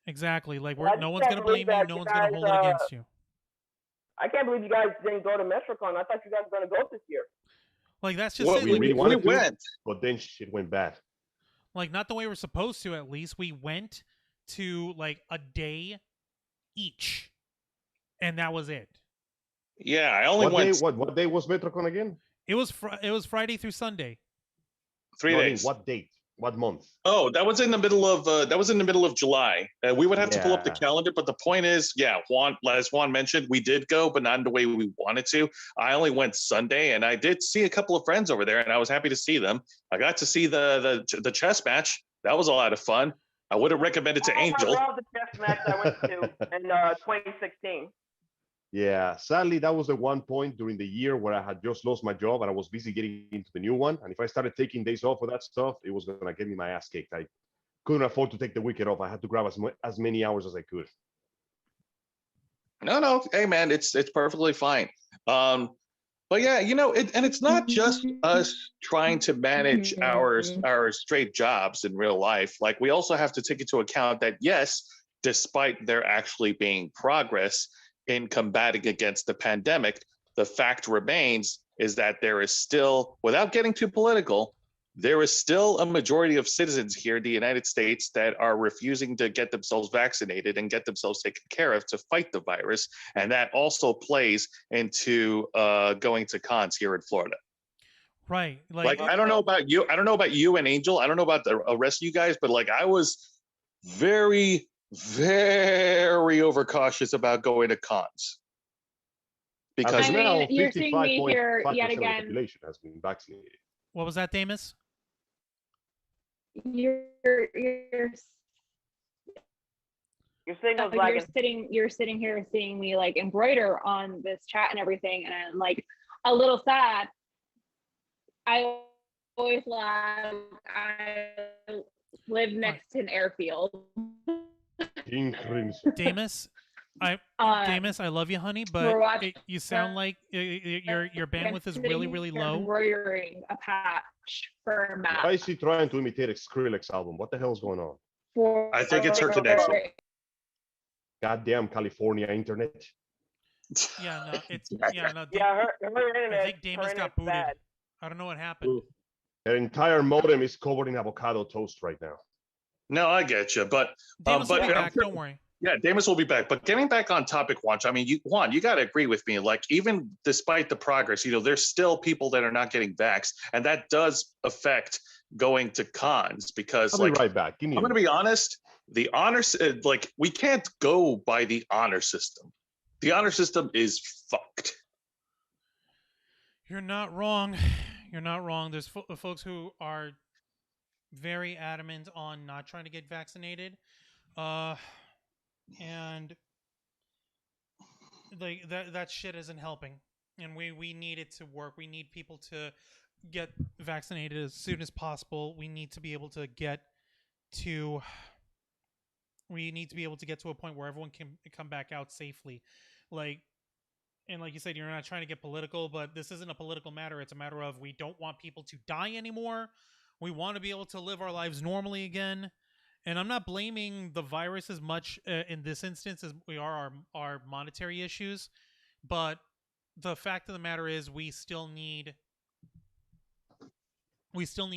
Speaker 2: Exactly. Like
Speaker 6: I
Speaker 2: no
Speaker 6: just
Speaker 2: one's
Speaker 6: can't
Speaker 2: gonna blame
Speaker 6: believe
Speaker 2: you.
Speaker 6: that
Speaker 2: No
Speaker 6: you
Speaker 2: one's gonna
Speaker 6: guys,
Speaker 2: hold it against you.
Speaker 6: I can't believe you guys didn't go to Metrocon. I thought you guys were gonna go this year.
Speaker 2: Like that's just
Speaker 4: Well,
Speaker 2: it.
Speaker 3: We
Speaker 2: Like,
Speaker 3: really
Speaker 4: we
Speaker 3: wanted to,
Speaker 4: went.
Speaker 3: but then shit went bad.
Speaker 2: like not the way we're supposed to. At least we went to like a day each, and that was it.
Speaker 4: Yeah, I only
Speaker 3: What
Speaker 4: went
Speaker 3: day? What day was Metrocon again?
Speaker 2: It was Friday through Sunday.
Speaker 4: 3
Speaker 3: No, I mean,
Speaker 4: days.
Speaker 3: what date? What month?
Speaker 4: Oh, that was in the middle of July. We would have to pull up the
Speaker 3: Yeah.
Speaker 4: calendar, but the point is, yeah, as Juan mentioned, we did go, but not in the way we wanted to. I only went Sunday, and I did see a couple of friends over there, and I was happy to see them. I got to see the chess match. That was a lot of fun. I would have recommended to Angel.
Speaker 6: I love the chess match I went to in 2016.
Speaker 3: Yeah, sadly, that was the one point during the year where I had just lost my job and I was busy getting into the new one. And if I started taking days off for that stuff, it was gonna get me my ass kicked. I couldn't afford to take the weekend off. I had to grab as many hours as I could.
Speaker 4: No, hey man, it's perfectly fine. But yeah, and it's not just us trying to manage our straight jobs in real life. Like we also have to take into account that yes, despite there actually being progress in combating against the pandemic, the fact remains is that there is still, without getting too political, there is still a majority of citizens here in the United States that are refusing to get themselves vaccinated and get themselves taken care of to fight the virus. And that also plays into going to cons here in Florida.
Speaker 2: Right.
Speaker 4: Like I don't know about you. I don't know about you and Angel. I don't know about the rest of you guys, but like I was very, very overcautious about going to cons. Because
Speaker 5: I mean,
Speaker 3: now
Speaker 5: you're seeing me here
Speaker 3: 55.5%
Speaker 5: yet
Speaker 3: of the
Speaker 5: again.
Speaker 3: population has been vaccinated.
Speaker 2: What was that, Damas?
Speaker 5: You're
Speaker 6: signal's lagging.
Speaker 5: you're sitting here seeing me like embroider on this chat and everything, and I'm like a little sad. I always lag. I live next to an airfield.
Speaker 2: Damas, Damas, I love you, honey,
Speaker 5: we're
Speaker 2: but you sound like your bandwidth is really, really low.
Speaker 5: Embroidering a patch for a map.
Speaker 3: Why is she trying to imitate a Skrillex album? What the hell's going on?
Speaker 4: I think it's her connection.
Speaker 3: Goddamn California internet.
Speaker 2: Yeah, no, it's
Speaker 4: Her
Speaker 6: internet.
Speaker 2: I think Damas got booted.
Speaker 6: Bad.
Speaker 2: I don't know what happened.
Speaker 3: Her entire modem is covered in avocado toast right now.
Speaker 4: No, I get you, but
Speaker 2: Damas will be back. Don't worry.
Speaker 4: Yeah, Damas will be back. But getting back on topic, Juan, I mean, you got to agree with me. Like, even despite the progress, there's still people that are not getting vaxxed, and that does affect going to cons because,
Speaker 3: I'll be right back.
Speaker 4: I'm going to be honest. The honor, we can't go by the honor system. The honor system is fucked.
Speaker 2: You're not wrong. You're not wrong. There's folks who are very adamant on not trying to get vaccinated. And like that shit isn't helping. And we need it to work. We need people to get vaccinated as soon as possible. We need to be able to get to a point where everyone can come back out safely. Like you said, you're not trying to get political, but this isn't a political matter. It's a matter of we don't want people to die anymore. We want to be able to live our lives normally again. And I'm not blaming the virus as much in this instance as we are our monetary issues. But the fact of the matter is we still need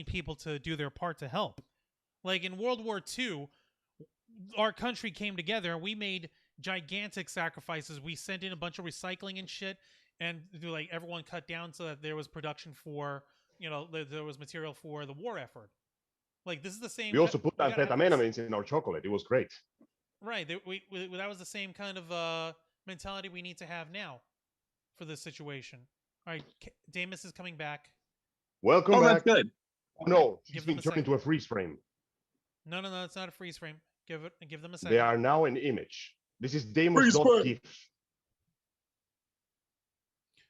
Speaker 2: people to do their part to help. Like in World War II, our country came together and we made gigantic sacrifices. We sent in a bunch of recycling and shit, and like everyone cut down so that there was production for, there was material for the war effort. Like this is the same.
Speaker 3: We also put amphetamines in our chocolate. It was great.
Speaker 2: Right. That was the same kind of mentality we need to have now for this situation. All right, Damas is coming back.
Speaker 3: Welcome back.
Speaker 4: That's good.
Speaker 3: Oh, no, she's
Speaker 2: Give
Speaker 3: been
Speaker 2: them a
Speaker 3: turned
Speaker 2: second.
Speaker 3: into a freeze frame.
Speaker 2: No, it's not a freeze frame. Give them a second.
Speaker 3: They are now an image. This is
Speaker 4: Freeze frame.
Speaker 3: Damos.gif.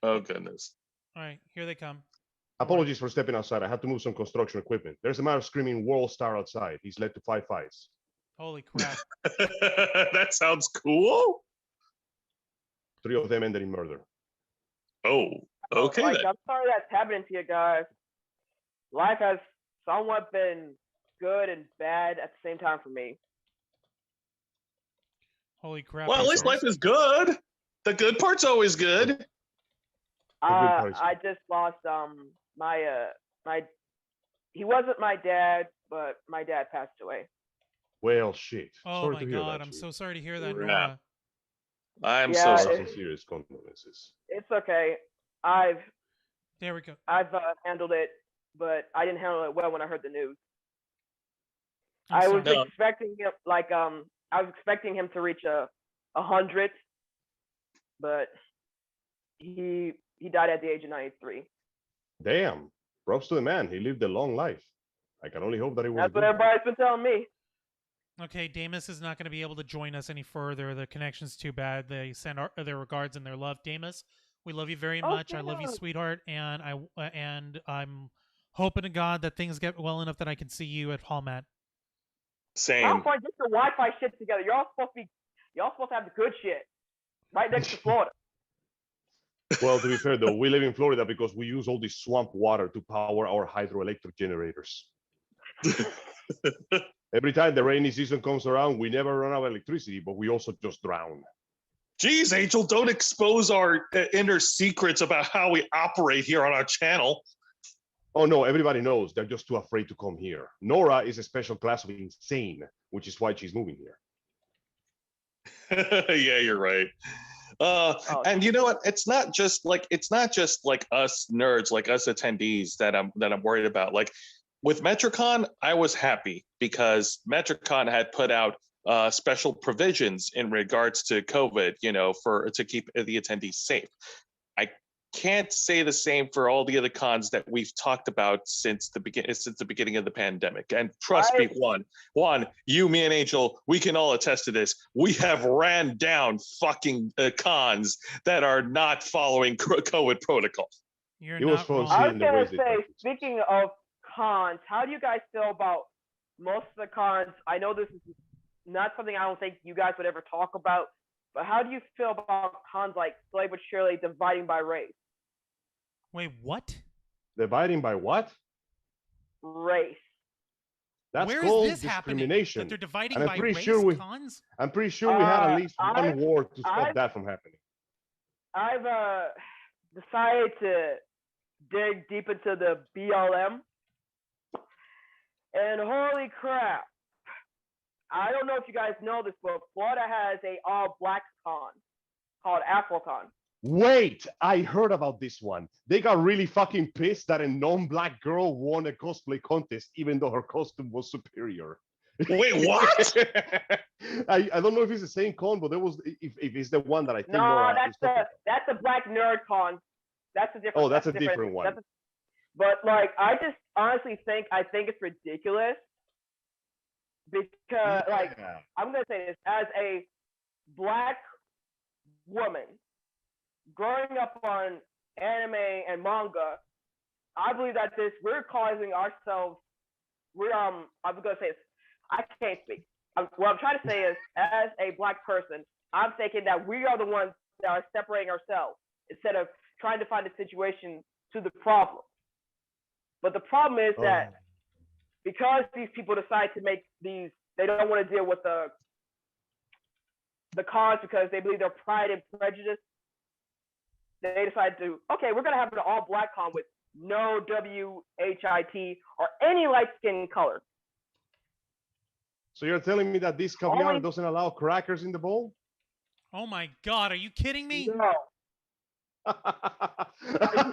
Speaker 4: Oh goodness.
Speaker 2: All right, here they come.
Speaker 3: Apologies for stepping outside. I had to move some construction equipment. There's a man screaming "World Star" outside. He's led to 5 fights.
Speaker 2: Holy crap!
Speaker 4: That sounds cool.
Speaker 3: 3 of them ended in murder.
Speaker 4: Oh, okay
Speaker 6: Like,
Speaker 4: then.
Speaker 6: I'm sorry that's happening to you guys. Life has somewhat been good and bad at the same time for me.
Speaker 2: Holy crap!
Speaker 4: Well, at
Speaker 2: I'm
Speaker 4: least
Speaker 2: sorry.
Speaker 4: life is good. The good part's always good.
Speaker 3: part is-
Speaker 6: I just lost he wasn't my dad, but my dad passed away.
Speaker 3: Well, shit.
Speaker 2: Oh
Speaker 3: Sorry
Speaker 2: my
Speaker 3: to hear
Speaker 2: god!
Speaker 3: that,
Speaker 2: I'm
Speaker 3: Chief.
Speaker 2: so sorry to hear that,
Speaker 4: Yeah.
Speaker 2: Nora.
Speaker 4: I'm
Speaker 6: Yeah,
Speaker 4: so
Speaker 3: Our
Speaker 4: sorry.
Speaker 3: sincerest condolences.
Speaker 6: It's okay.
Speaker 2: There we go.
Speaker 6: I've handled it, but I didn't handle it well when I heard the news.
Speaker 2: I'm
Speaker 6: I was
Speaker 2: sorry.
Speaker 4: No.
Speaker 6: expecting him I was expecting him to reach 100, but he died at the age of 93.
Speaker 3: Damn. Props to the man. He lived a long life. I can only hope that it was
Speaker 6: That's what
Speaker 3: good.
Speaker 6: everybody's been telling me.
Speaker 2: Okay, Damas is not going to be able to join us any further. The connection's too bad. They send their regards and their love, Damas. We love you very much. I love you,
Speaker 6: yeah.
Speaker 2: sweetheart, and I'm hoping to God that things get well enough that I can see you at Hallmat.
Speaker 6: How
Speaker 4: Same.
Speaker 6: far get your Wi-Fi shit together? Y'all supposed to have the good shit right next to Florida.
Speaker 3: Well, to be fair, though, we live in Florida because we use all this swamp water to power our hydroelectric generators. Every time the rainy season comes around, we never run out of electricity, but we also just drown.
Speaker 4: Geez, Angel, don't expose our inner secrets about how we operate here on our channel.
Speaker 3: Oh, no, everybody knows. They're just too afraid to come here. Nora is a special class of insane, which is why she's moving here.
Speaker 4: Yeah, you're right. And you know what? It's not just like us nerds, like us attendees that I'm worried about. Like with Metrocon, I was happy because Metrocon had put out special provisions in regards to COVID, to keep the attendees safe. I can't say the same for all the other cons that we've talked about since the beginning of the pandemic. And trust me, Juan, you, me, and Angel, we can all attest to this. We have ran down fucking cons that are not following COVID protocol.
Speaker 2: You're
Speaker 3: It was
Speaker 2: not
Speaker 3: fun
Speaker 2: wrong.
Speaker 6: I was
Speaker 3: seeing the
Speaker 6: gonna
Speaker 3: ways they
Speaker 6: say,
Speaker 3: practice.
Speaker 6: speaking of cons, how do you guys feel about most of the cons? I know this is not something I don't think you guys would ever talk about, but how do you feel about cons like Slave with Shirley dividing by race?
Speaker 2: Wait, what?
Speaker 3: Dividing by what?
Speaker 6: Race.
Speaker 3: That's
Speaker 2: Where
Speaker 3: called
Speaker 2: is this happening?
Speaker 3: discrimination.
Speaker 2: That they're dividing
Speaker 3: And I'm
Speaker 2: by
Speaker 3: pretty
Speaker 2: race
Speaker 3: sure
Speaker 2: cons?
Speaker 3: I'm pretty sure we had at least
Speaker 6: I've-
Speaker 3: one war to stop
Speaker 6: I've-
Speaker 3: that from happening.
Speaker 6: I've decided to dig deep into the BLM, and holy crap! I don't know if you guys know this, but Florida has a all-black con called AfroCon.
Speaker 3: Wait, I heard about this one. They got really fucking pissed that a non-black girl won a cosplay contest, even though her costume was superior.
Speaker 4: Wait, what?
Speaker 3: I don't know if it's the same con, but there was if it's the one that I think.
Speaker 6: No,
Speaker 3: Nora
Speaker 6: that's
Speaker 3: is talking
Speaker 6: that's a Black Nerd Con. That's a different.
Speaker 3: Oh, that's a different one.
Speaker 6: But like, I just honestly think it's ridiculous because like
Speaker 3: Yeah.
Speaker 6: I'm gonna say this as a Black woman growing up on anime and manga. I believe that we're causing ourselves. I'm gonna say this. I can't speak. What I'm trying to say is, as a Black person, I'm thinking that we are the ones that are separating ourselves instead of trying to find a situation to the problem. But the problem is that because these people decide to make these, they don't want to deal with the cons because they believe they're pride and prejudice. They decide to, okay, we're gonna have an all-black con with no WHIT or any light-skinned color.
Speaker 3: So you're telling me that this caviar
Speaker 6: Only-
Speaker 3: doesn't allow crackers in the bowl?
Speaker 2: Oh my god, are you kidding me?
Speaker 6: No. I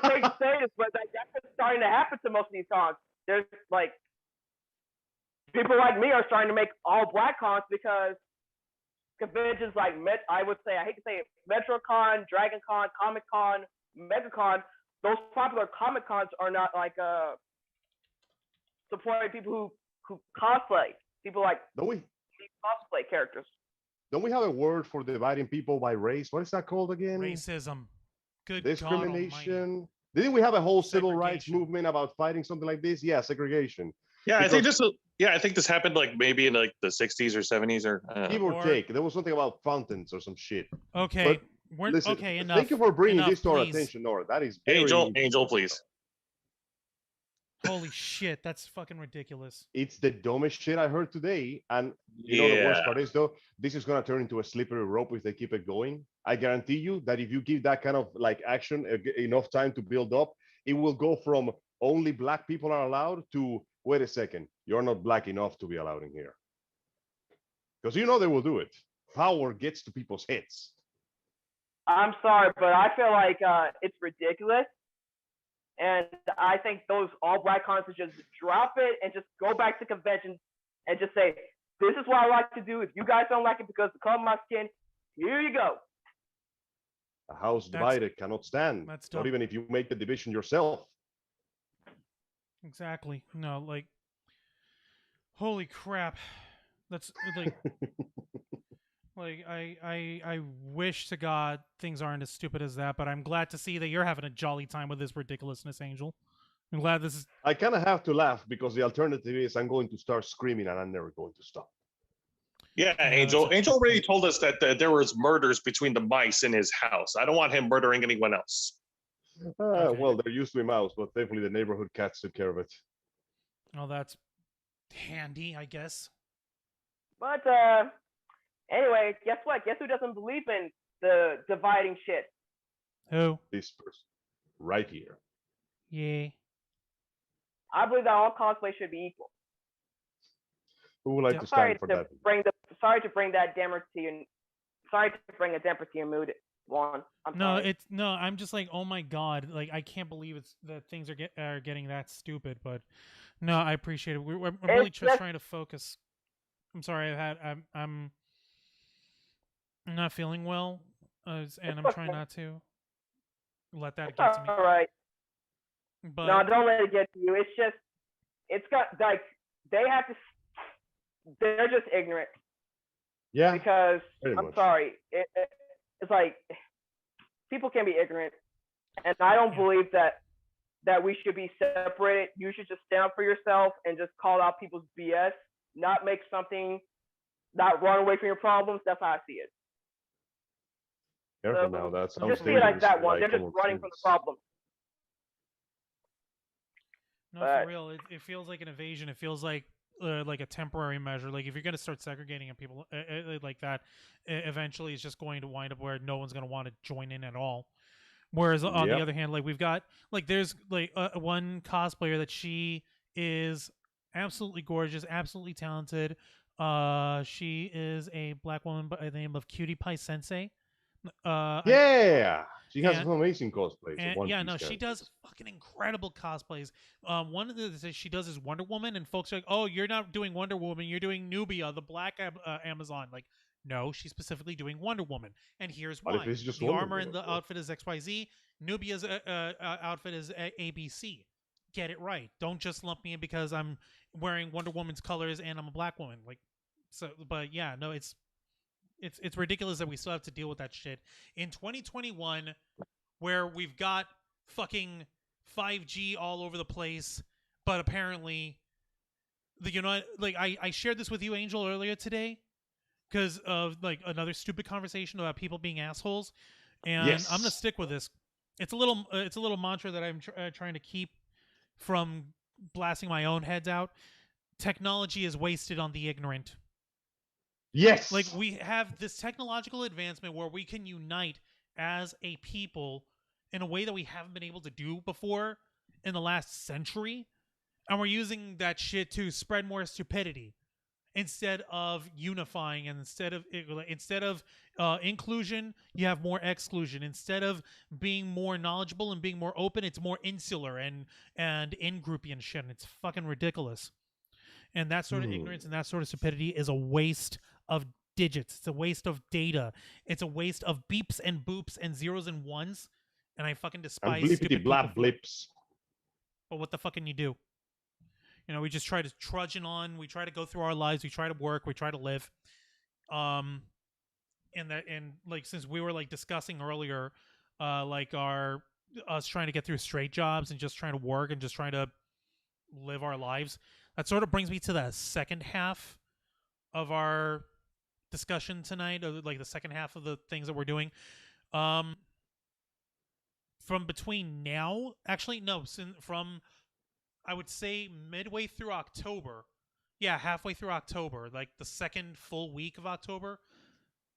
Speaker 6: hate to say this, but like, that's what's starting to happen to most of these cons. There's like people like me are starting to make all black cons because conventions like I hate to say it, Metrocon, Dragon Con, Comic Con, Megacon, those popular Comic Cons are not like supporting people who cosplay. People like
Speaker 3: Don't we
Speaker 6: cosplay characters.
Speaker 3: don't we have a word for dividing people by race? What is that called again?
Speaker 2: Racism. Good God almighty.
Speaker 3: Discrimination. Didn't we have a whole civil rights
Speaker 2: Segregation.
Speaker 3: movement about fighting something like this? Yeah, segregation.
Speaker 4: Yeah, I think
Speaker 3: Because-
Speaker 4: this. Yeah, I think this happened like maybe in like the 60s or 70s or.
Speaker 3: Give or
Speaker 2: Or-
Speaker 3: take. There was something about fountains or some shit.
Speaker 2: Okay.
Speaker 3: But listen,
Speaker 2: okay, enough.
Speaker 3: thank you for bringing
Speaker 2: Enough,
Speaker 3: this to our
Speaker 2: please.
Speaker 3: attention, Nora. That is very
Speaker 4: Angel, please.
Speaker 2: Holy shit, that's fucking ridiculous.
Speaker 3: It's the dumbest shit I heard today. And you know the worst
Speaker 4: Yeah.
Speaker 3: part is though, this is gonna turn into a slippery rope if they keep it going. I guarantee you that if you give that kind of like action enough time to build up, it will go from only black people are allowed to wait a second, you're not black enough to be allowed in here. Because you know they will do it. Power gets to people's heads.
Speaker 6: I'm sorry, but I feel like it's ridiculous. And I think those all black cons should just drop it and just go back to conventions and just say, this is what I like to do. If you guys don't like it because of the color of my skin, here you go.
Speaker 3: A house
Speaker 2: That's-
Speaker 3: divided cannot stand.
Speaker 2: that's
Speaker 3: Not
Speaker 2: dumb.
Speaker 3: even if you make the division yourself.
Speaker 2: Exactly. No, like, holy crap. That's like, like I wish to God things aren't as stupid as that, but I'm glad to see that you're having a jolly time with this ridiculousness, Angel. I'm glad this is.
Speaker 3: I kind of have to laugh because the alternative is I'm going to start screaming and I'm never going to stop.
Speaker 4: Yeah,
Speaker 2: that's
Speaker 4: Angel.
Speaker 2: a-
Speaker 4: Angel already told us that there was murders between the mice in his house. I don't want him murdering anyone else.
Speaker 2: Okay.
Speaker 3: Well, there used to be mouse, but thankfully the neighborhood cats took care of it.
Speaker 2: Oh, that's handy, I guess.
Speaker 6: But anyway, guess what? Guess who doesn't believe in the dividing shit?
Speaker 2: Who?
Speaker 3: This person right here.
Speaker 2: Yeah.
Speaker 6: I believe that all cosplay should be equal.
Speaker 3: Who would like
Speaker 2: Yeah.
Speaker 3: to
Speaker 6: Sorry
Speaker 3: stand for
Speaker 6: to
Speaker 3: that?
Speaker 6: bring that damper to you. Sorry to bring a damper to your mood, Juan. I'm
Speaker 2: No,
Speaker 6: sorry.
Speaker 2: it's no. I'm just like, oh my god, like I can't believe it's that things are getting that stupid. But no, I appreciate it. I'm really
Speaker 6: It's
Speaker 2: just
Speaker 6: just-
Speaker 2: trying to focus. I'm sorry. I'm not feeling well, and I'm trying
Speaker 6: okay.
Speaker 2: not to let that
Speaker 6: It's
Speaker 2: get to me.
Speaker 6: all right.
Speaker 2: But
Speaker 6: No, don't let it get to you. It's just, it's got like they have to. They're just ignorant
Speaker 3: Yeah,
Speaker 6: because
Speaker 3: very
Speaker 6: I'm
Speaker 3: much.
Speaker 6: sorry. It's like people can be ignorant, and I don't
Speaker 2: Yeah.
Speaker 6: believe that we should be separated. You should just stand up for yourself and just call out people's BS, not make something, not run away from your problems. That's how I see it.
Speaker 3: careful
Speaker 6: So,
Speaker 3: now. That
Speaker 2: just
Speaker 3: sounds
Speaker 6: Just see it like
Speaker 3: dangerous,
Speaker 6: that one. They're just
Speaker 3: almost
Speaker 6: running from the
Speaker 3: seems-
Speaker 6: problem.
Speaker 2: no,
Speaker 6: but-
Speaker 2: for real, it feels like an invasion. It feels like a temporary measure. Like if you're gonna start segregating people like that, eventually it's just going to wind up where no one's gonna want to join in at all. Whereas on the
Speaker 3: Yep.
Speaker 2: other hand, like we've got like there's like one cosplayer that she is absolutely gorgeous, absolutely talented. She is a black woman by the name of Cutie Pie Sensei.
Speaker 3: Yeah, she has
Speaker 2: and-
Speaker 3: some amazing cosplays. of
Speaker 2: And
Speaker 3: One
Speaker 2: yeah,
Speaker 3: Piece
Speaker 2: no, she does
Speaker 3: characters.
Speaker 2: fucking incredible cosplays. One of the things she does is Wonder Woman, and folks are like, "Oh, you're not doing Wonder Woman, you're doing Nubia, the Black Amazon." Like, no, she's specifically doing Wonder Woman, and here's
Speaker 3: But
Speaker 2: why:
Speaker 3: if it's just
Speaker 2: the
Speaker 3: Wonder
Speaker 2: armor in
Speaker 3: Woman,
Speaker 2: the
Speaker 3: well.
Speaker 2: outfit is XYZ, Nubia's outfit is ABC. Get it right. Don't just lump me in because I'm wearing Wonder Woman's colors and I'm a black woman. Like, so, but yeah, no, it's ridiculous that we still have to deal with that shit in 2021, where we've got fucking 5G all over the place, but apparently I shared this with you, Angel, earlier today because of like another stupid conversation about people being assholes, and I'm gonna
Speaker 3: Yes.
Speaker 2: stick with this. It's a little mantra that I'm trying to keep from blasting my own heads out. Technology is wasted on the ignorant.
Speaker 3: Yes.
Speaker 2: Like we have this technological advancement where we can unite as a people in a way that we haven't been able to do before in the last century, and we're using that shit to spread more stupidity instead of unifying, and instead of inclusion, you have more exclusion. Instead of being more knowledgeable and being more open, it's more insular and in-groupy and shit, and it's fucking ridiculous. And that sort of ignorance and that sort of stupidity is a waste of digits. It's a waste of data. It's a waste of beeps and boops and zeros and ones. And I fucking
Speaker 3: and
Speaker 2: despise
Speaker 3: blippity
Speaker 2: stupid
Speaker 3: blap
Speaker 2: people for it.
Speaker 3: blips.
Speaker 2: But what the fuck can you do? we just try to trudging on. We try to go through our lives. We try to work. We try to live. And like since we were like discussing earlier, like us trying to get through straight jobs and just trying to work and just trying to live our lives. That sort of brings me to the second half of our discussion tonight, or like the second half of the things that we're doing. From between now, actually no, from I would say midway through October, halfway through October, like the second full week of October,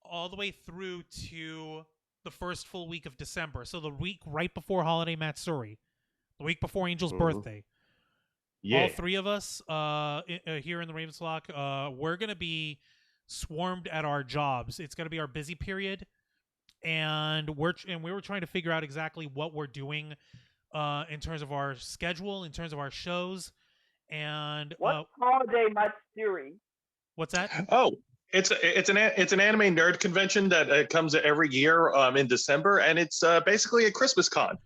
Speaker 2: all the way through to the first full week of December. So the week right before Holiday Matsuri, the week before Angel's birthday.
Speaker 3: Yeah.
Speaker 2: All three of us here in the Ravenslock, we're going to be swarmed at our jobs. It's going to be our busy period, and we were trying to figure out exactly what we're doing in terms of our schedule, in terms of our shows, and
Speaker 6: what's Holiday Matsuri?
Speaker 2: What's that?
Speaker 4: Oh, it's an anime nerd convention that comes every year in December, and it's basically a Christmas con.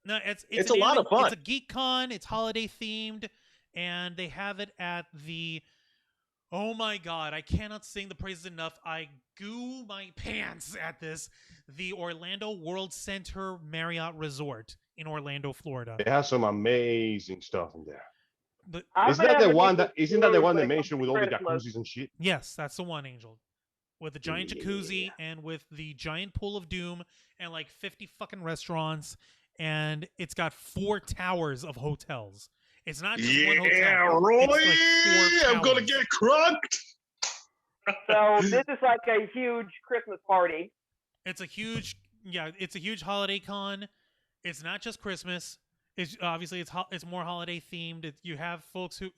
Speaker 2: No, it's
Speaker 4: a lot of fun.
Speaker 2: It's a geek con. It's holiday themed, and they have it at the. Oh my God! I cannot sing the praises enough. I goo my pants at this. The Orlando World Center Marriott Resort in Orlando, Florida.
Speaker 3: It has some amazing stuff in there. Isn't that the one they mentioned with all the jacuzzis and shit?
Speaker 2: Yes, that's the one, Angel. With the giant jacuzzi and with the giant pool of doom and like 50 fucking restaurants, and it's got 4 towers of hotels. It's not just one hotel.
Speaker 4: Yeah, Roy,
Speaker 2: it's like 4
Speaker 4: I'm gonna
Speaker 2: towers.
Speaker 4: get crunked.
Speaker 6: So this is like a huge Christmas party.
Speaker 2: It's a huge holiday con. It's not just Christmas. It's obviously it's more holiday themed. We have folks who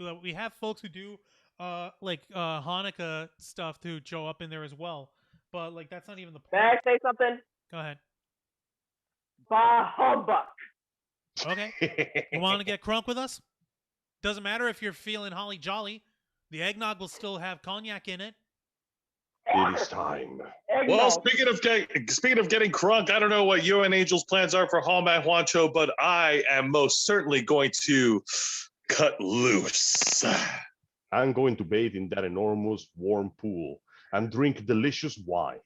Speaker 2: do Hanukkah stuff to show up in there as well. But like that's not even the point.
Speaker 6: May I say something?
Speaker 2: Go ahead.
Speaker 6: Bah humbug.
Speaker 2: Okay. You want to get crunk with us? Doesn't matter if you're feeling holly jolly. The eggnog will still have cognac in it.
Speaker 3: It is time.
Speaker 6: Eggnog.
Speaker 4: Well, speaking of getting crunk, I don't know what you and Angel's plans are for Hallman Juancho, but I am most certainly going to cut loose.
Speaker 3: I'm going to bathe in that enormous warm pool and drink delicious wine.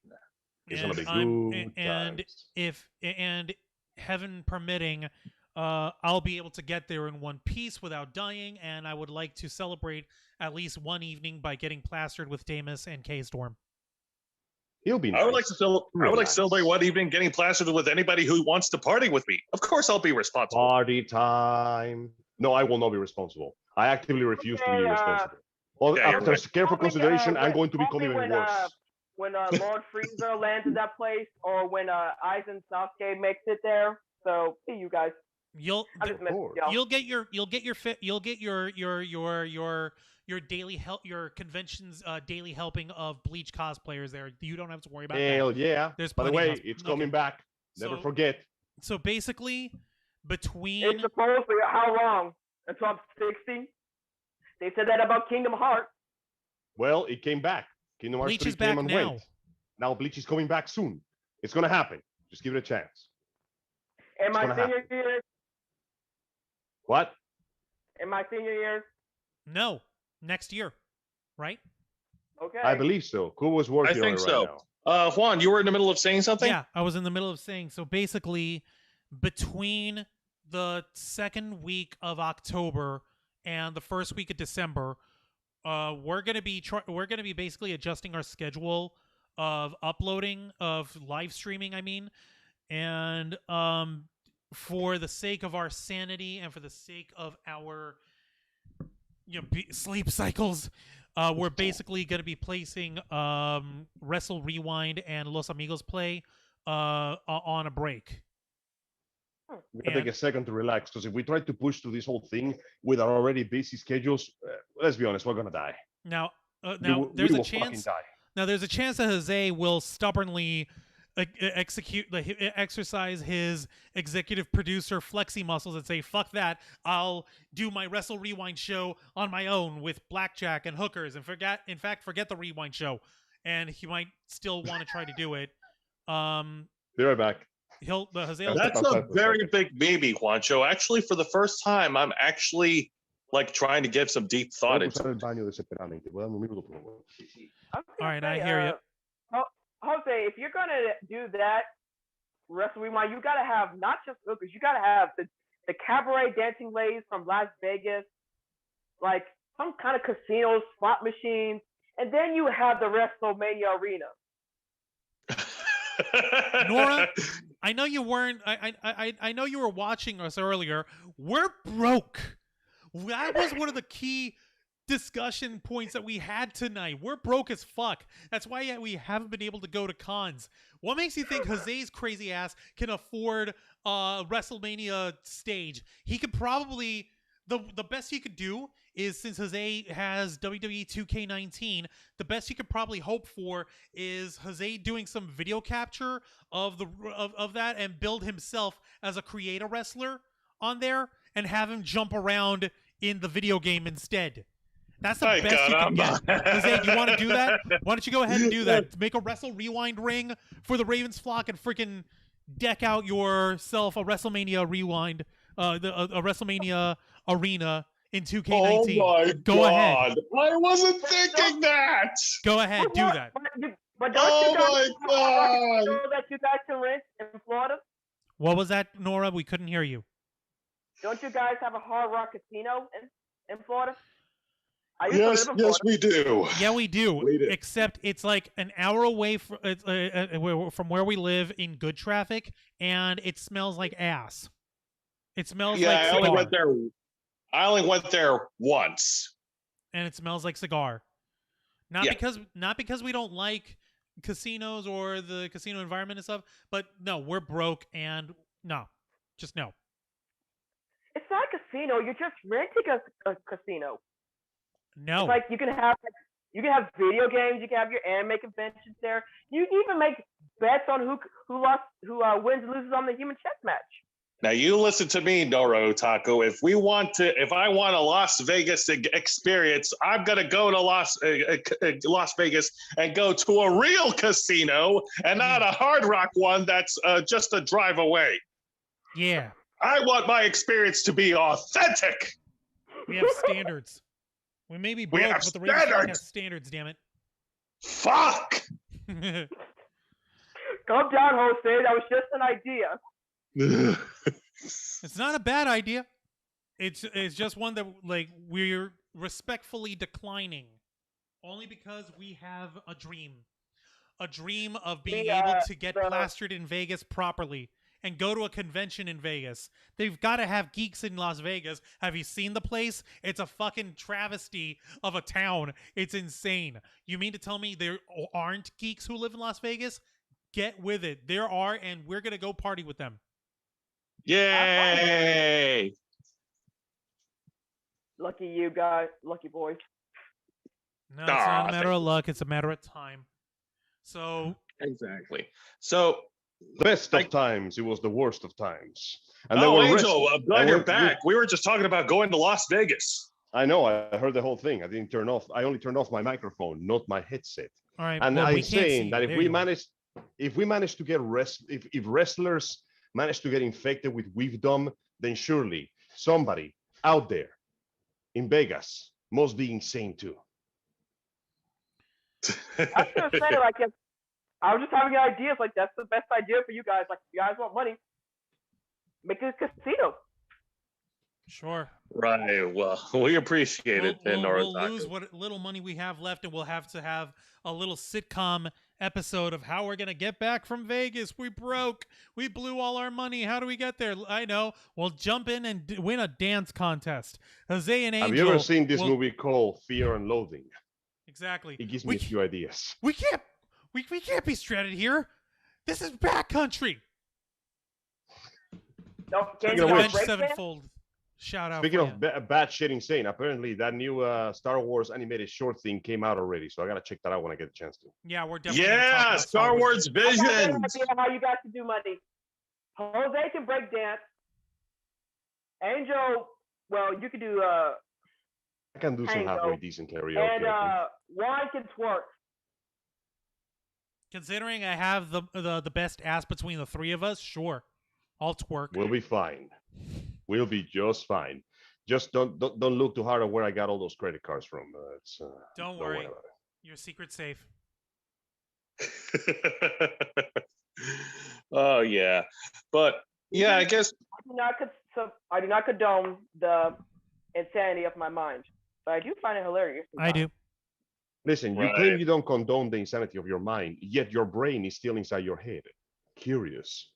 Speaker 3: It's gonna be good
Speaker 2: and heaven permitting, I'll be able to get there in one piece without dying, and I would like to celebrate at least one evening by getting plastered with Damas and K-Storm.
Speaker 3: He'll be nice.
Speaker 4: I would like to celebrate one evening getting plastered with anybody who wants to party with me. Of course, I'll be responsible.
Speaker 3: Party time. No, I will not be responsible. I actively refuse to be responsible. Well,
Speaker 4: Yeah,
Speaker 3: after
Speaker 4: right.
Speaker 3: careful consideration, I'm going to become even worse.
Speaker 6: When Lord Frieza lands at that place, or when Aizen Sasuke makes it there. So see you guys.
Speaker 2: You'll get your daily help, your convention's daily helping of Bleach cosplayers there. You don't have to worry about
Speaker 3: Hell
Speaker 2: that.
Speaker 3: yeah.
Speaker 2: There's
Speaker 3: By the
Speaker 2: plenty
Speaker 3: way,
Speaker 2: of-
Speaker 3: it's coming back. Never forget.
Speaker 2: So basically, between
Speaker 6: It's supposed to be how long? Until I'm 60? They said that about Kingdom Hearts.
Speaker 3: Well, it came back. Kingdom Hearts
Speaker 2: Bleach
Speaker 3: 3
Speaker 2: is back
Speaker 3: came and
Speaker 2: now.
Speaker 3: went. Now Bleach is coming back soon. It's gonna happen. Just give it a chance.
Speaker 6: In my
Speaker 3: gonna
Speaker 6: senior
Speaker 3: happen.
Speaker 6: year?
Speaker 3: What?
Speaker 6: In my senior year?
Speaker 2: no next year, right?
Speaker 6: Okay.
Speaker 3: I believe so. Cool was working
Speaker 4: I think
Speaker 3: on it
Speaker 4: so.
Speaker 3: right now.
Speaker 4: Juan, you were in the middle of saying something?
Speaker 2: Yeah, I was in the middle of saying. So basically, between the second week of October and the first week of December, we're gonna be basically adjusting our schedule of uploading, of live streaming. I mean, and for the sake of our sanity and for the sake of our sleep cycles, we're basically going to be placing Wrestle Rewind and Los Amigos Play on a break.
Speaker 3: We gotta take a second to relax, because if we try to push through this whole thing with our already busy schedules, let's be honest, we're gonna die.
Speaker 2: Now,
Speaker 3: We will fucking die.
Speaker 2: Now, there's a chance that Jose will stubbornly exercise his executive producer flexi muscles and say, "Fuck that! I'll do my Wrestle Rewind show on my own with blackjack and hookers, and forget the Rewind show." And he might still want to try to do it.
Speaker 3: Be right back.
Speaker 2: Jose.
Speaker 4: That's a very big maybe, Juancho. Actually, for the first time, I'm actually like trying to give some deep thought
Speaker 3: Voy a
Speaker 4: into
Speaker 3: usar el baño desesperadamente. Voy a darme un minuto, por favor.
Speaker 6: I was
Speaker 2: All
Speaker 6: gonna
Speaker 2: right, I
Speaker 6: say,
Speaker 2: hear you.
Speaker 6: Jose, if you're gonna do that Wrestle Rewind, you gotta have not just hookers, you gotta have the cabaret dancing ladies from Las Vegas, like some kind of casinos, slot machines, and then you have the WrestleMania arena.
Speaker 2: Nora, I know you weren't. I know you were watching us earlier. We're broke. That was one of the key discussion points that we had tonight. We're broke as fuck. That's why we haven't been able to go to cons. What makes you think Jose's crazy ass can afford a WrestleMania stage? He could probably the best he could do is, since Jose has WWE 2K19, the best he could probably hope for is Jose doing some video capture of that and build himself as a creator wrestler on there and have him jump around in the video game instead. That's the best you can get. Jose, do you want to do that? Why don't you go ahead and do that? Make a Wrestle Rewind ring for the Ravens flock and freaking deck out yourself a WrestleMania Rewind, a WrestleMania arena in 2K19.
Speaker 4: Oh my
Speaker 2: Go ahead.
Speaker 4: I wasn't thinking that.
Speaker 2: Go ahead, do that.
Speaker 6: But don't you guys
Speaker 4: God.
Speaker 6: know that you guys can rent in Florida?
Speaker 2: What was that, Nora? We couldn't hear you.
Speaker 6: Don't you guys have a Hard Rock casino in Florida? I used to live in Florida.
Speaker 4: Yes, we do.
Speaker 2: Yeah, we do.
Speaker 4: We do.
Speaker 2: Except it's like an hour away from where we live in good traffic, and it smells like ass. It smells like cigar.
Speaker 4: I only went there once.
Speaker 2: And it smells like cigar. Not because we don't like casinos or the casino environment and stuff, but no, we're broke and no. Just no.
Speaker 6: It's not a casino. You're just renting a casino.
Speaker 2: No.
Speaker 6: It's like you can have video games. You can have your anime conventions there. You can even make bets on who wins and loses on the human chess match.
Speaker 4: Now you listen to me, Nora Otaku. If I want a Las Vegas experience, I'm gonna go to Las Vegas and go to a real casino and not a Hard Rock one that's just a drive away.
Speaker 2: Yeah.
Speaker 4: I want my experience to be authentic.
Speaker 2: We have standards. We may be broke, but the Ravens has standards, damn it.
Speaker 4: Fuck!
Speaker 6: Calm down, Jose. That was just an idea.
Speaker 2: It's not a bad idea. It's just one that we're respectfully declining, only because we have a dream of being able to get plastered in Vegas properly and go to a convention in Vegas. They've got to have geeks in Las Vegas. Have you seen the place? It's a fucking travesty of a town. It's insane. You mean to tell me there aren't geeks who live in Las Vegas? Get with it. There are, and we're going to go party with them.
Speaker 4: Yay!
Speaker 6: Lucky you guys. Lucky boys.
Speaker 2: No, it's not a matter of luck. It's a matter of time. So
Speaker 4: exactly. So
Speaker 3: best of times, it was the worst of times. And
Speaker 4: Angel, I'm glad you're back. We were just talking about going to Las Vegas.
Speaker 3: I know. I heard the whole thing. I didn't turn off. I only turned off my microphone, not my headset.
Speaker 2: All right.
Speaker 3: And I'm saying that if we manage to get if wrestlers manage to get infected with weavedom, then surely somebody out there in Vegas must be insane too.
Speaker 6: I was gonna say, like, if I was just having ideas, like that's the best idea for you guys. Like, if you guys want money, make it a casino.
Speaker 2: Sure.
Speaker 4: Right. Well, we appreciate it.
Speaker 2: We'll lose what little money we have left, and we'll have to have a little sitcom episode of how we're going to get back from Vegas. We broke. We blew all our money. How do we get there? I know. We'll jump in and win a dance contest. Jose and Angel.
Speaker 3: Have you ever seen this movie called Fear and Loathing?
Speaker 2: Exactly.
Speaker 3: It gives me a few ideas.
Speaker 2: We can't be stranded here. This is backcountry.
Speaker 6: No,
Speaker 2: Avenged Sevenfold. Shout out.
Speaker 3: Speaking of bad shit insane, apparently that new Star Wars animated short thing came out already, so I gotta check that out when I get a chance to.
Speaker 2: Yeah, we're definitely.
Speaker 4: Yeah, Star Wars Visions.
Speaker 6: I have no idea how you guys can do money. Jose can break dance. Angel, well, you can do.
Speaker 3: I can do some halfway decent karaoke.
Speaker 6: And Juan can twerk.
Speaker 2: Considering I have the best ass between the three of us, sure, I'll twerk.
Speaker 3: We'll be fine. We'll be just fine. Just don't look too hard at where I got all those credit cards from.
Speaker 2: Don't worry. Your secret's safe.
Speaker 4: Oh yeah, but yeah, I guess
Speaker 6: I do not condone the insanity of my mind, but I do find it hilarious.
Speaker 2: I do.
Speaker 3: Listen, you
Speaker 4: Right.
Speaker 3: claim you don't condone the insanity of your mind, yet your brain is still inside your head. Curious.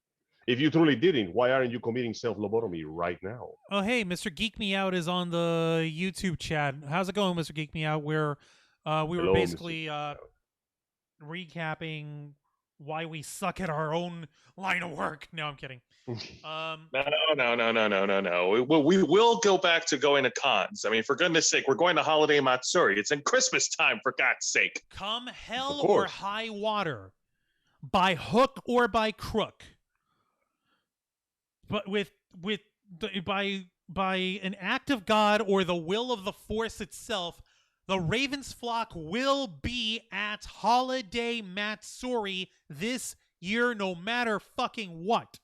Speaker 3: If you truly didn't, why aren't you committing self-lobotomy right now?
Speaker 2: Oh, hey, Mr. Geek Me Out is on the YouTube chat. How's it going, Mr. Geek Me Out? Where we were
Speaker 3: Hello,
Speaker 2: basically recapping why we suck at our own line of work. No, I'm kidding.
Speaker 4: no. We will go back to going to cons. I mean, for goodness sake, we're going to Holiday Matsuri. It's in Christmas time, for God's sake.
Speaker 2: Come hell or high water, by hook or by crook, but by an act of God or the will of the Force itself, the Ravens flock will be at Holiday Matsuri this year, no matter fucking what.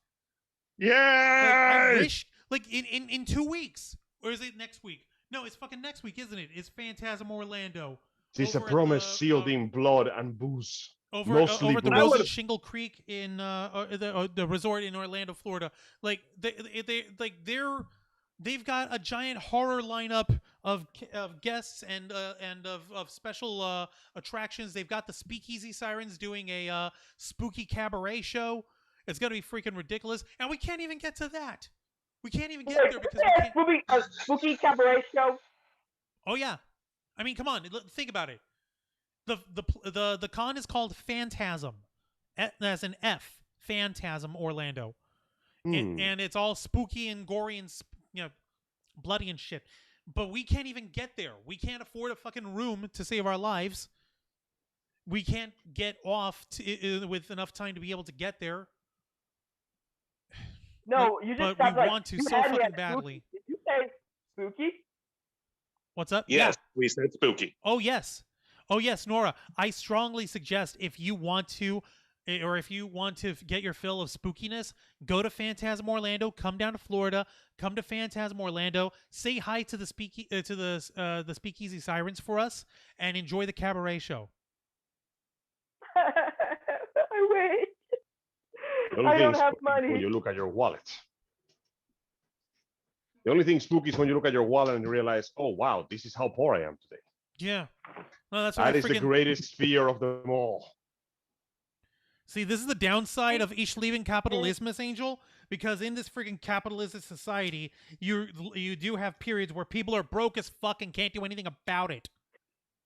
Speaker 3: Yeah.
Speaker 2: I wish, in 2 weeks, or is it next week? No, it's fucking next week, isn't it? It's Phantasm Orlando.
Speaker 3: It's a promise sealed in blood and booze.
Speaker 2: Over at the Rose and Shingle Creek in the resort in Orlando, Florida. They've got a giant horror lineup of guests and of special attractions. They've got the Speakeasy Sirens doing a spooky cabaret show. It's gonna be freaking ridiculous, and we can't even get to that. We can't even get there because we can't.
Speaker 6: Spooky cabaret show.
Speaker 2: Oh yeah, I mean, come on, think about it. The con is called Phantasm, as an F, Phantasm Orlando, and it's all spooky and gory and bloody and shit. But we can't even get there. We can't afford a fucking room to save our lives. We can't get off with enough time to be able to get there.
Speaker 6: No, you just
Speaker 2: but we want to so fucking badly.
Speaker 6: Did you say spooky?
Speaker 2: What's up?
Speaker 4: Yes,
Speaker 2: yeah.
Speaker 4: we said spooky.
Speaker 2: Oh yes, Nora. I strongly suggest if you want to get your fill of spookiness, go to Phantasm Orlando. Come down to Florida. Come to Phantasm Orlando. Say hi to the Speakeasy Sirens for us, and enjoy the cabaret show.
Speaker 6: I wish. I don't have money.
Speaker 3: When you look at your wallet. The only thing spooky is when you look at your wallet and you realize, oh wow, this is how poor I am today.
Speaker 2: Yeah. No, that's
Speaker 3: that is the greatest fear of them all.
Speaker 2: See, this is the downside of Ich lieben Kapitalismus, Angel, because in this freaking capitalist society, you do have periods where people are broke as fuck and can't do anything about it.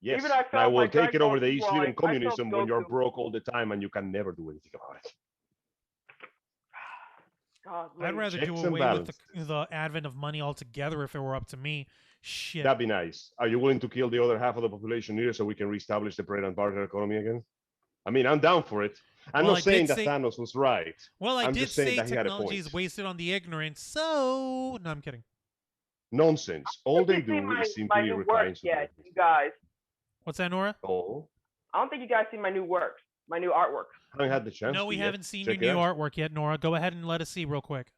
Speaker 3: Yes, I will take it over the Ich lieben communism when you're broke all the time and you can never do anything about it.
Speaker 6: God,
Speaker 2: I'd rather do away with the advent of money altogether if it were up to me. Shit.
Speaker 3: That'd be nice. Are you willing to kill the other half of the population here so we can reestablish the trade and barter economy again? I mean, I'm down for it. I'm not saying that Thanos was right.
Speaker 2: Well, I did say technology is wasted on the ignorant, so... No, I'm kidding.
Speaker 3: Nonsense. All they do is simply refine...
Speaker 6: Yeah, you guys.
Speaker 2: What's that, Nora?
Speaker 3: Oh.
Speaker 6: I don't think you guys see my new works, my new artwork.
Speaker 3: I haven't had the chance.
Speaker 2: No, we haven't seen your new artwork yet, Nora. Go ahead and let us see real quick.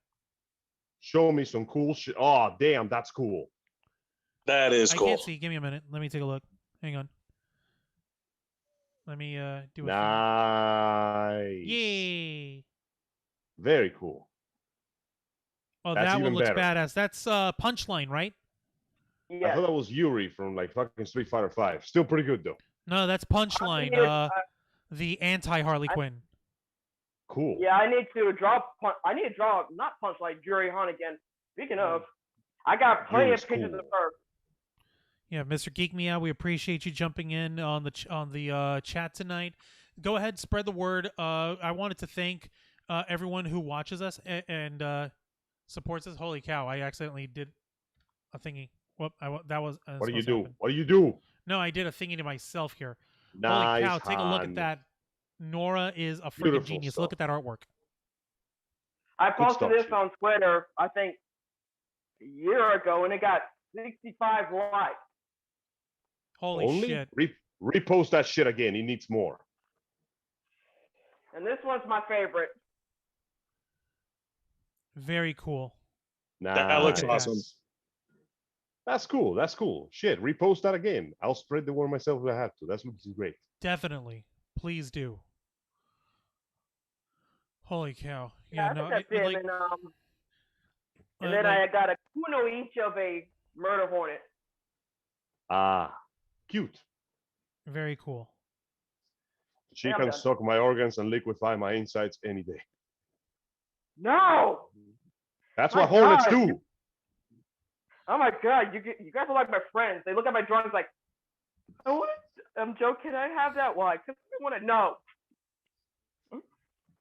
Speaker 3: Show me some cool shit. Oh, damn, that's cool.
Speaker 4: That is cool.
Speaker 2: I can't see. Give me a minute. Let me take a look. Hang on. Let me do it.
Speaker 3: Nice.
Speaker 2: Yay.
Speaker 3: Very cool.
Speaker 2: Oh, that one looks badass. That's Punchline, right?
Speaker 6: Yeah.
Speaker 3: I thought that was Yuri from like fucking Street Fighter 5. Still pretty good though.
Speaker 2: No, that's Punchline. The anti-Harley Quinn.
Speaker 3: Cool.
Speaker 6: Yeah, I need to draw not Punchline, Yuri Han again. Speaking of, I got plenty of pictures of her.
Speaker 2: Yeah, Mr. Geek Me Out, we appreciate you jumping in on the chat tonight. Go ahead, spread the word. I wanted to thank everyone who watches us and supports us. Holy cow! I accidentally did a thingy. Whoop! That was.
Speaker 3: What do you do? What do you do?
Speaker 2: No, I did a thingy to myself here.
Speaker 3: Nice.
Speaker 2: Holy cow! Take a look at that. Nora is a freaking genius. Stuff. Look at that artwork.
Speaker 6: I posted this on Twitter, I think, a year ago, and it got 65 likes.
Speaker 2: Holy shit.
Speaker 3: Repost that shit again. He needs more.
Speaker 6: And this one's my favorite.
Speaker 2: Very cool.
Speaker 3: Nice.
Speaker 4: That looks awesome.
Speaker 3: That's cool. That's cool. Shit, repost that again. I'll spread the word myself if I have to. That's looking great.
Speaker 2: Definitely, please do. Holy cow!
Speaker 6: Yeah,
Speaker 2: Yeah,
Speaker 6: I
Speaker 2: no,
Speaker 6: think that's it.
Speaker 2: like,
Speaker 6: And then
Speaker 2: like,
Speaker 6: I got a kuno each of a murder hornet.
Speaker 3: Ah, cute.
Speaker 2: very cool.
Speaker 3: She
Speaker 6: Yeah, I'm
Speaker 3: can
Speaker 6: done.
Speaker 3: suck my organs and liquefy my insides any day.
Speaker 6: No.
Speaker 3: That's
Speaker 6: My
Speaker 3: what hornets
Speaker 6: God,
Speaker 3: do.
Speaker 6: Oh my God, you guys are like my friends. They look at my drawings like, oh, what? Joe, can I have that? Why? Because I want to know.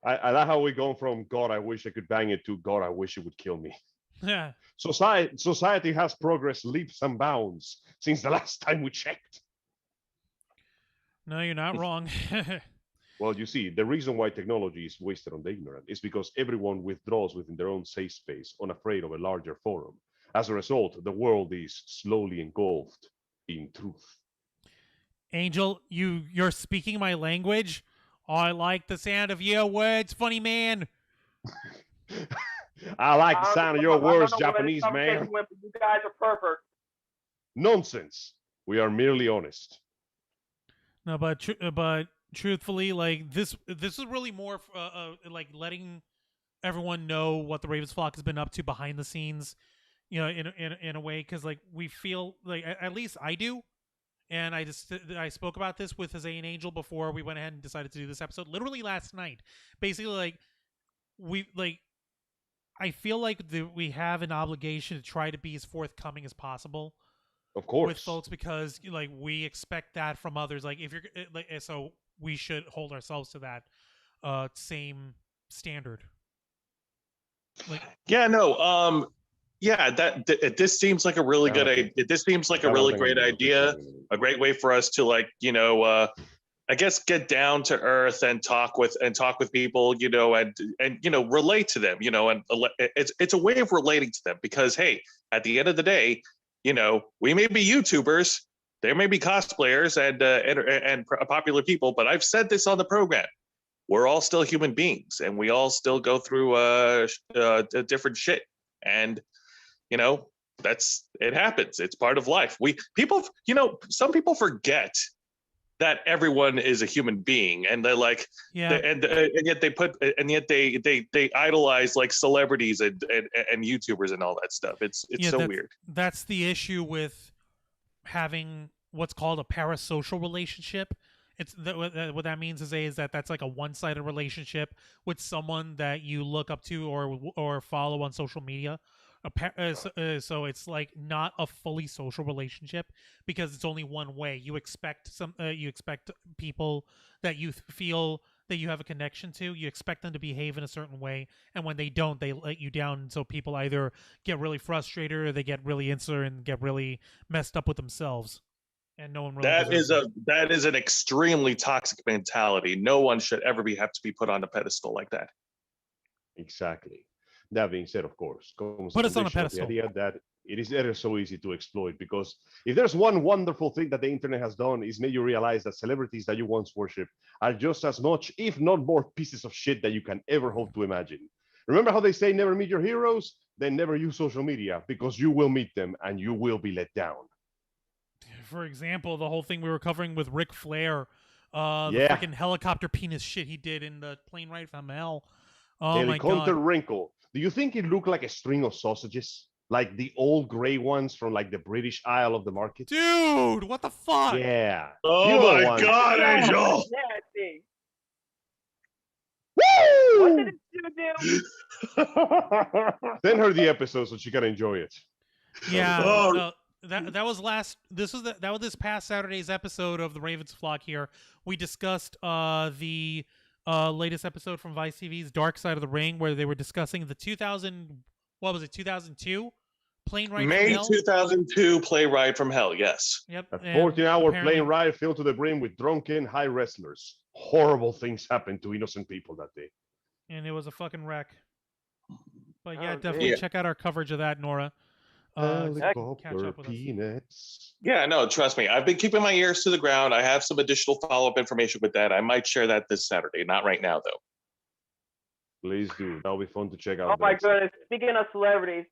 Speaker 3: I like how we go from God, I wish I could bang it to God, I wish it would kill me.
Speaker 2: Yeah.
Speaker 3: Society has progressed leaps and bounds since the last time we checked.
Speaker 2: No, you're not wrong.
Speaker 3: Well, you see, the reason why technology is wasted on the ignorant is because everyone withdraws within their own safe space, unafraid of a larger forum. As a result, the world is slowly engulfed in truth.
Speaker 2: Angel, you're speaking my language. I like the sound of your words, funny man.
Speaker 3: I like the sound of your words,
Speaker 6: I don't know where
Speaker 3: Japanese
Speaker 6: this
Speaker 3: man.
Speaker 6: conversation went, but you guys are perfect.
Speaker 3: Nonsense. We are merely honest.
Speaker 2: No, but truthfully, like this is really more like letting everyone know what the Ravens flock has been up to behind the scenes. You know, in a way, because like we feel like at least I do. And I spoke about this with Jose and Angel before we went ahead and decided to do this episode. Literally last night, basically, like I feel like we have an obligation to try to be as forthcoming as possible.
Speaker 3: Of course.
Speaker 2: With folks, because like we expect that from others. Like if you're like, so we should hold ourselves to that same standard. Like,
Speaker 4: yeah, no, yeah, this seems like a really good idea. This seems like a really great idea, a great way for us to, like, you know, I guess get down to earth and talk with people, you know, and you know, relate to them, you know, and it's a way of relating to them, because hey, at the end of the day, you know, we may be YouTubers, there may be cosplayers and popular people, but I've said this on the program. We're all still human beings, and we all still go through different shit, and you know, it happens. It's part of life. You know, some people forget that everyone is a human being, and they're like,
Speaker 2: yeah,
Speaker 4: and yet they idolize like celebrities and YouTubers and all that stuff. It's so weird.
Speaker 2: That's the issue with having what's called a parasocial relationship. What that means is that that's like a one-sided relationship with someone that you look up to or follow on social media. So it's like not a fully social relationship, because it's only one way. You expect people that you feel that you have a connection to. You expect them to behave in a certain way, and when they don't, they let you down. And so people either get really frustrated, or they get really insular and get really messed up with themselves. And no one really
Speaker 4: that is an extremely toxic mentality. No one should ever have to be put on a pedestal like that.
Speaker 3: Exactly. That being said, of course, comes
Speaker 2: put us on a pedestal.
Speaker 3: The idea that it is so easy to exploit, because if there's one wonderful thing that the internet has done, is made you realize that celebrities that you once worshipped are just as much, if not more, pieces of shit that you can ever hope to imagine. Remember how they say never meet your heroes? Then never use social media, because you will meet them and you will be let down.
Speaker 2: For example, the whole thing we were covering with Ric Flair, the freaking helicopter penis shit he did in the Plane Ride from Hell. Oh my God.
Speaker 3: Wrinkle. Do you think it looked like a string of sausages? Like the old gray ones from like the British aisle of the market?
Speaker 2: Dude, what the fuck?
Speaker 3: Yeah.
Speaker 4: Oh my God, Angel.
Speaker 3: Woo!
Speaker 6: What did it do?
Speaker 3: Send her the episode so she can enjoy it.
Speaker 2: Yeah. That was this past Saturday's episode of the Ravens Flock here. We discussed the latest episode from Vice TV's Dark Side of the Ring, where they were discussing the 2002 plane ride
Speaker 4: May
Speaker 2: from hell?
Speaker 4: 2002 plane ride from hell, yes.
Speaker 2: Yep.
Speaker 3: A 14-hour plane ride filled to the brim with drunken high wrestlers. Horrible things happened to innocent people that day.
Speaker 2: And it was a fucking wreck. But yeah, definitely check out our coverage of that, Nora. Catch up with
Speaker 3: peanuts.
Speaker 4: Yeah, no, trust me. I've been keeping my ears to the ground. I have some additional follow-up information with that. I might share that this Saturday. Not right now, though.
Speaker 3: Please do. That'll be fun to check out.
Speaker 6: Oh my goodness! Speaking of celebrities,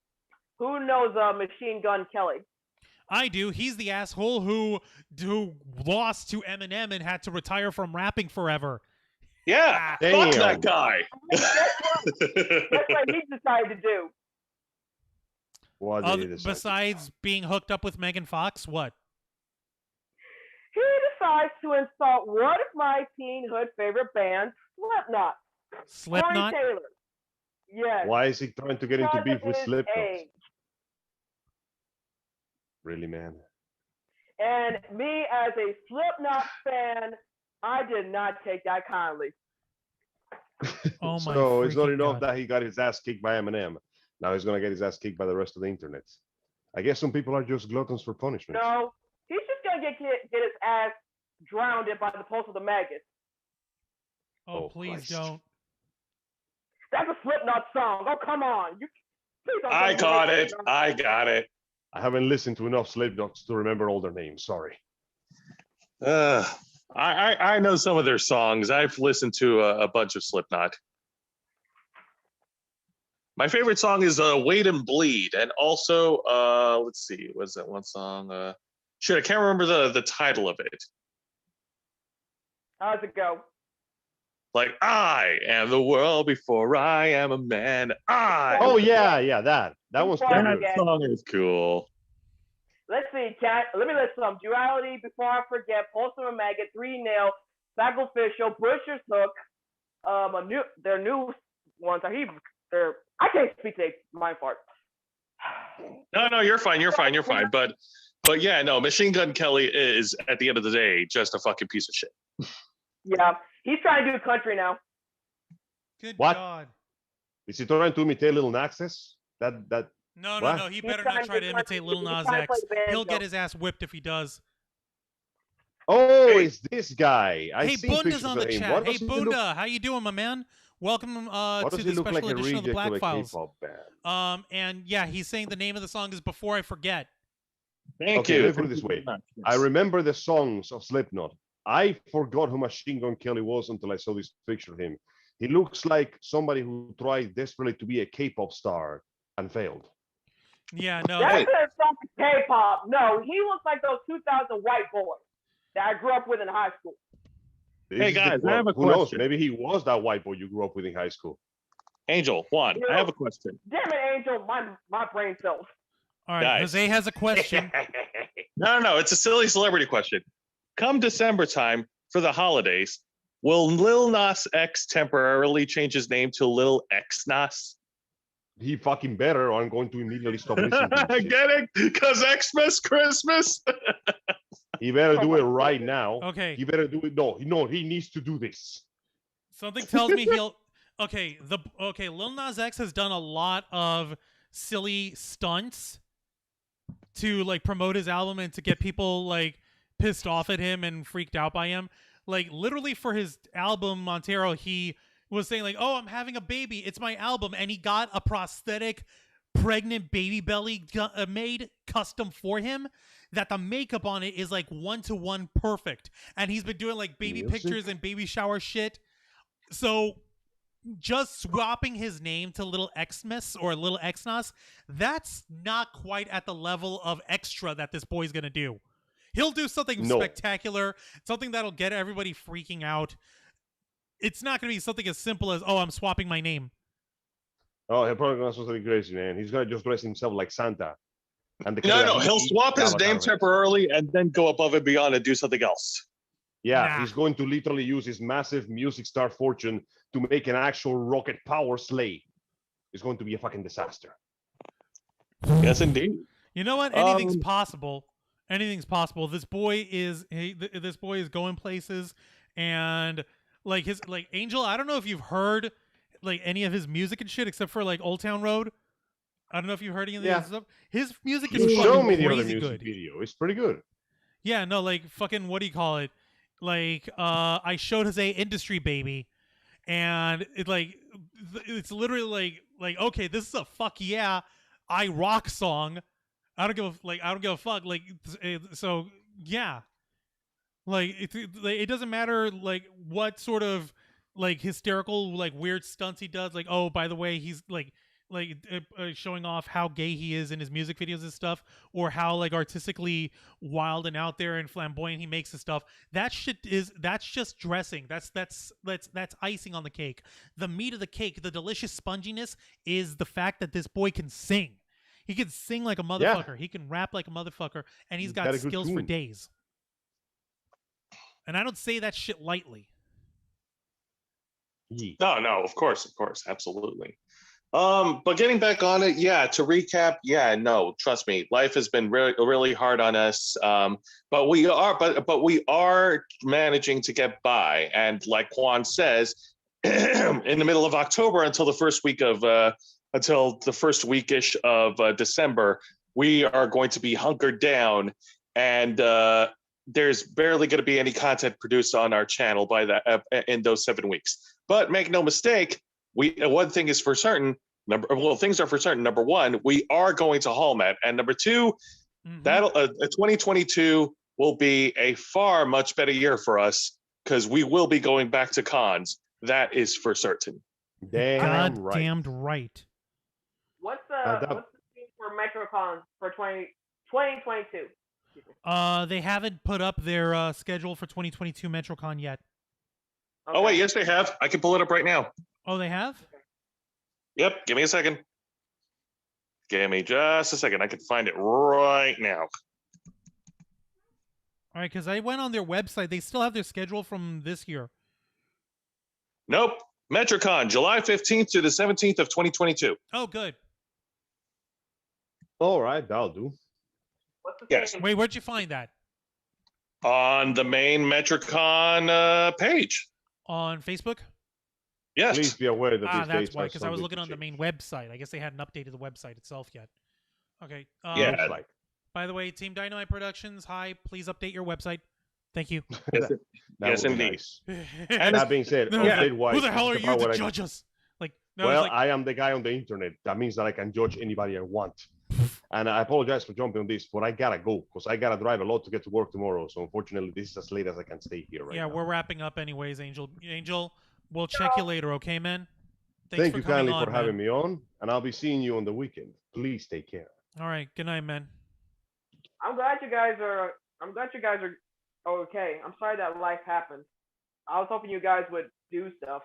Speaker 6: who knows Machine Gun Kelly?
Speaker 2: I do. He's the asshole who lost to Eminem and had to retire from rapping forever.
Speaker 4: Yeah,
Speaker 3: Damn.
Speaker 4: fuck that guy.
Speaker 6: That's what he decided to do.
Speaker 3: What did he decide?
Speaker 2: Besides being hooked up with Megan Fox, what?
Speaker 6: He decides to insult one of my teenhood favorite bands, Slipknot.
Speaker 2: Slipknot?
Speaker 6: Corey Taylor. Yes.
Speaker 3: Why is he trying to get into
Speaker 6: Because
Speaker 3: beef
Speaker 6: of
Speaker 3: with
Speaker 6: his
Speaker 3: Slipknot?
Speaker 6: age.
Speaker 3: Really, man?
Speaker 6: And me, as a Slipknot fan, I did not take that kindly.
Speaker 2: Oh my
Speaker 3: So it's not
Speaker 2: freaking
Speaker 3: enough
Speaker 2: God.
Speaker 3: that he got his ass kicked by Eminem. Now he's gonna get his ass kicked by the rest of the internet. I guess some people are just gluttons for punishment.
Speaker 6: No, he's just gonna get his ass drowned by the pulse of the maggots.
Speaker 2: Oh,
Speaker 3: Oh,
Speaker 2: please
Speaker 3: Christ.
Speaker 2: don't.
Speaker 6: That's a Slipknot song. Oh, come on. Please don't
Speaker 4: I
Speaker 6: tell me
Speaker 4: got
Speaker 6: they-
Speaker 4: it. I got it.
Speaker 3: I haven't listened to enough Slipknots to remember all their names. Sorry.
Speaker 4: I know some of their songs. I've listened to a bunch of Slipknot. My favorite song is "Wait and Bleed," and also let's see, what's that one song? Shit, I can't remember the title of it.
Speaker 6: How's it go?
Speaker 4: Like, I am the world before I am a man.
Speaker 3: Oh yeah, that one's pretty
Speaker 6: Before I
Speaker 3: good.
Speaker 6: forget.
Speaker 4: That song is cool.
Speaker 6: Let's see, chat. Let me list some. Duality, Before I Forget, Pulse of a Maggot, 3 Nail, Sacrificial, Butcher's Hook. Their new ones are they're. I can't speak today. Mind fart.
Speaker 4: No, you're fine. You're fine. You're fine. But yeah, no, Machine Gun Kelly is at the end of the day just a fucking piece of shit.
Speaker 6: Yeah, he's trying to do country now.
Speaker 2: Good
Speaker 3: What?
Speaker 2: God.
Speaker 3: Is he trying to imitate Little Naxxes? That
Speaker 2: No,
Speaker 3: What?
Speaker 2: no, no. He
Speaker 6: He's
Speaker 2: better
Speaker 6: trying
Speaker 2: not
Speaker 6: to
Speaker 2: try to
Speaker 6: do
Speaker 2: imitate
Speaker 6: country.
Speaker 2: Lil
Speaker 6: He's
Speaker 2: Nas
Speaker 6: trying to play
Speaker 2: X. He'll
Speaker 6: banjo.
Speaker 2: get his ass whipped if he does.
Speaker 3: Oh,
Speaker 4: Hey.
Speaker 3: it's this guy. I
Speaker 2: Hey,
Speaker 3: seen
Speaker 2: Bunda's
Speaker 3: pictures
Speaker 2: on
Speaker 3: of
Speaker 2: the
Speaker 3: him.
Speaker 2: chat.
Speaker 3: What
Speaker 2: Hey,
Speaker 3: does he
Speaker 2: Bunda,
Speaker 3: look-
Speaker 2: how you doing, my man? Welcome
Speaker 3: What
Speaker 2: to
Speaker 3: does
Speaker 2: the
Speaker 3: he look like
Speaker 2: special
Speaker 3: a
Speaker 2: edition of the
Speaker 3: reject
Speaker 2: Black
Speaker 3: of a
Speaker 2: Files.
Speaker 3: K-pop band?
Speaker 2: And yeah, he's saying the name of the song is Before I Forget.
Speaker 4: Thank
Speaker 3: Okay,
Speaker 4: you.
Speaker 3: let me put it this way. I remember the songs of Slipknot. I forgot who Machine Gun Kelly was until I saw this picture of him. He looks like somebody who tried desperately to be a K-pop star and failed.
Speaker 2: Yeah, no.
Speaker 6: That's
Speaker 4: Hey.
Speaker 6: a song for K-pop. No, he looks like those 2000 white boys that I grew up with in high school.
Speaker 3: This
Speaker 4: Hey,
Speaker 3: is the-
Speaker 4: guys, I have a
Speaker 3: who knows?
Speaker 4: question.
Speaker 3: Maybe he was that white boy you grew up with in high school.
Speaker 4: Angel, Juan, I have a question.
Speaker 6: Damn it, Angel, my brain cells.
Speaker 2: All right,
Speaker 4: Guys.
Speaker 2: Jose has a question.
Speaker 4: No, it's a silly celebrity question. Come December time for the holidays, will Lil Nas X temporarily change his name to Lil X Nas?
Speaker 3: He fucking better, or I'm going to immediately stop listening to his shit.
Speaker 4: Get it? Because Xmas, Christmas.
Speaker 3: He better do it right now.
Speaker 2: Okay.
Speaker 3: He better do it. No, he needs to do this.
Speaker 2: Something tells me he'll. Okay, Lil Nas X has done a lot of silly stunts to like promote his album and to get people like pissed off at him and freaked out by him. Like literally for his album Montero, he was saying like, "Oh, I'm having a baby. It's my album," and he got a prosthetic pregnant baby belly made custom for him. That the makeup on it is like 1-to-1 perfect, and he's been doing like baby
Speaker 3: Music?
Speaker 2: pictures and baby shower shit. So just swapping his name to Little Xmas or Little Xnas, that's not quite at the level of extra that this boy's gonna do. He'll do something
Speaker 3: No.
Speaker 2: spectacular, something that'll get everybody freaking out. It's not gonna be something as simple as, "Oh, I'm swapping my name."
Speaker 3: Oh, he's probably gonna do something crazy, man. He's gonna just dress himself like Santa. And the
Speaker 4: No,
Speaker 3: kid
Speaker 4: he'll
Speaker 3: eats
Speaker 4: swap his
Speaker 3: avatar
Speaker 4: name
Speaker 3: of it.
Speaker 4: temporarily and then go above and beyond and do something else.
Speaker 3: Yeah,
Speaker 2: Nah.
Speaker 3: he's going to literally use his massive music star fortune to make an actual rocket power sleigh. It's going to be a fucking disaster.
Speaker 4: Yes, indeed.
Speaker 2: You know what? Anything's
Speaker 4: Um,
Speaker 2: possible. Anything's possible. This boy is this boy is going places, and like his like Angel. I don't know if you've heard like any of his music and shit except for like Old Town Road. I don't know if you've heard any of
Speaker 3: Yeah.
Speaker 2: this stuff. His music
Speaker 3: You
Speaker 2: is
Speaker 3: show
Speaker 2: fucking
Speaker 3: me the other
Speaker 2: crazy
Speaker 3: music
Speaker 2: good.
Speaker 3: video. It's pretty good.
Speaker 2: Yeah, no, like fucking what do you call it? Like I showed Jose Industry Baby, and it's literally like okay, this is a fuck yeah, I rock song. I don't give a fuck. Like so yeah, like it doesn't matter like what sort of like hysterical like weird stunts he does. Like oh by the way he's like showing off how gay he is in his music videos and stuff, or how like artistically wild and out there and flamboyant he makes his stuff. That's just dressing. That's icing on the cake. The meat of the cake, the delicious sponginess, is the fact that this boy can sing. He can sing like a motherfucker. Yeah. He can rap like a motherfucker, and he's got skills for days. And I don't say that shit lightly.
Speaker 4: No, of course, absolutely. But getting back on it, to recap, no, trust me, life has been really, really hard on us. But we are managing to get by. And like Juan says, in the middle of October until the first weekish of December, we are going to be hunkered down, and there's barely going to be any content produced on our channel by that in those 7 weeks. But make no mistake, one thing is for certain. Things are for certain. Number one, we are going to Hallmat, and number two, that'll 2022 will be a far much better year for us because we will be going back to cons. That is for certain.
Speaker 2: Damned right.
Speaker 6: What's the thing for Metrocon for 2022?
Speaker 2: They haven't put up their schedule for 2022 Metrocon yet.
Speaker 4: Okay. Oh wait, yes they have. I can pull it up right now.
Speaker 2: Oh, they have?
Speaker 4: Okay. Yep, give me a second. Give me just a second. I can find it right now.
Speaker 2: All right, because I went on their website. They still have their schedule from this year.
Speaker 4: Nope. Metrocon, July 15th to the 17th of 2022.
Speaker 2: Oh, good.
Speaker 3: All right, that'll do.
Speaker 4: Yes.
Speaker 2: Wait, where'd you find that?
Speaker 4: On the main Metrocon page.
Speaker 2: On Facebook?
Speaker 4: Yes.
Speaker 3: Please be aware that
Speaker 2: that's why, because I was looking on the main website. I guess they hadn't updated the website itself yet. Okay. By the way, Team Dynamite Productions, hi. Please update your website. Thank you.
Speaker 4: Yes, indeed.
Speaker 3: Nice. And that being said,
Speaker 2: who the hell are you to judge us?
Speaker 3: I am the guy on the internet. That means that I can judge anybody I want. And I apologize for jumping on this, but I gotta go because I gotta drive a lot to get to work tomorrow. So unfortunately, this is as late as I can stay here right now.
Speaker 2: Yeah, we're wrapping up anyways, Angel. Angel, we'll check you later, okay, man?
Speaker 3: Thank you kindly for having me on, and I'll be seeing you on the weekend. Please take care.
Speaker 2: All right, good night, man.
Speaker 6: I'm glad you guys are okay. I'm sorry that life happened. I was hoping you guys would do stuff.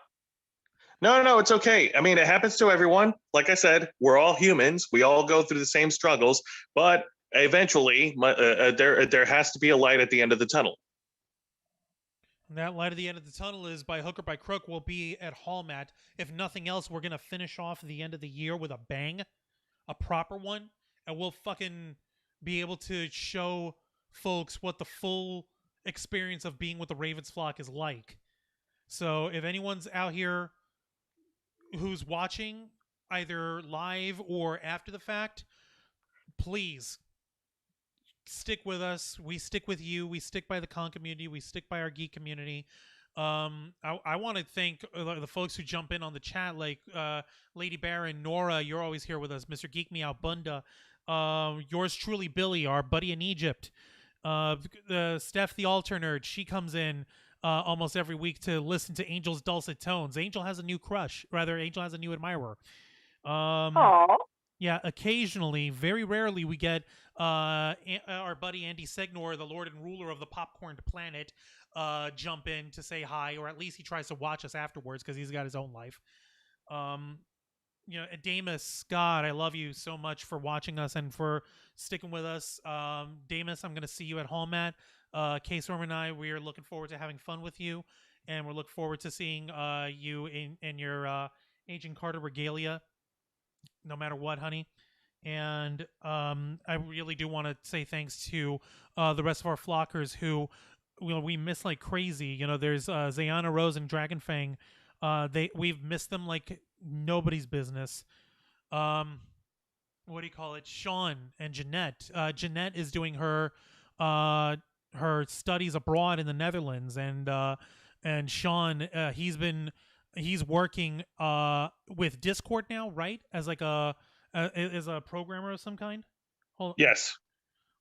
Speaker 4: No, it's okay. I mean, it happens to everyone. Like I said, we're all humans. We all go through the same struggles, but eventually there has to be a light at the end of the tunnel.
Speaker 2: And that light at the end of the tunnel is, by hook or by crook, we'll be at Hallmat. If nothing else, we're going to finish off the end of the year with a bang, a proper one, and we'll fucking be able to show folks what the full experience of being with the Ravens flock is like. So if anyone's out here who's watching either live or after the fact, please stick with us. We stick with you. We stick by the con community. We stick by our geek community. I want to thank the folks who jump in on the chat, like Lady Baron, Nora, you're always here with us, Mr. Geek Me Out Bunda, yours truly, Billy, our buddy in Egypt, Steph the Alter Nerd, she comes in almost every week to listen to Angel's dulcet tones. Angel has a new crush. Rather, Angel has a new admirer. Yeah, occasionally, very rarely, we get our buddy Andy Segnor, the Lord and Ruler of the Popcorned Planet, jump in to say hi, or at least he tries to watch us afterwards because he's got his own life. Damas, God, I love you so much for watching us and for sticking with us. Damas, I'm going to see you at Hallmat. K-Storm and I, we are looking forward to having fun with you, and we're looking forward to seeing you in your Agent Carter regalia, no matter what, honey. And I really do want to say thanks to the rest of our flockers who we miss like crazy. There's Zayana Rose and Dragonfang. We've missed them like nobody's business. What do you call it? Sean and Jeanette. Jeanette is doing her studies abroad in the Netherlands, and Sean, he's working with Discord now, right? As like a programmer of some kind.
Speaker 4: Yes.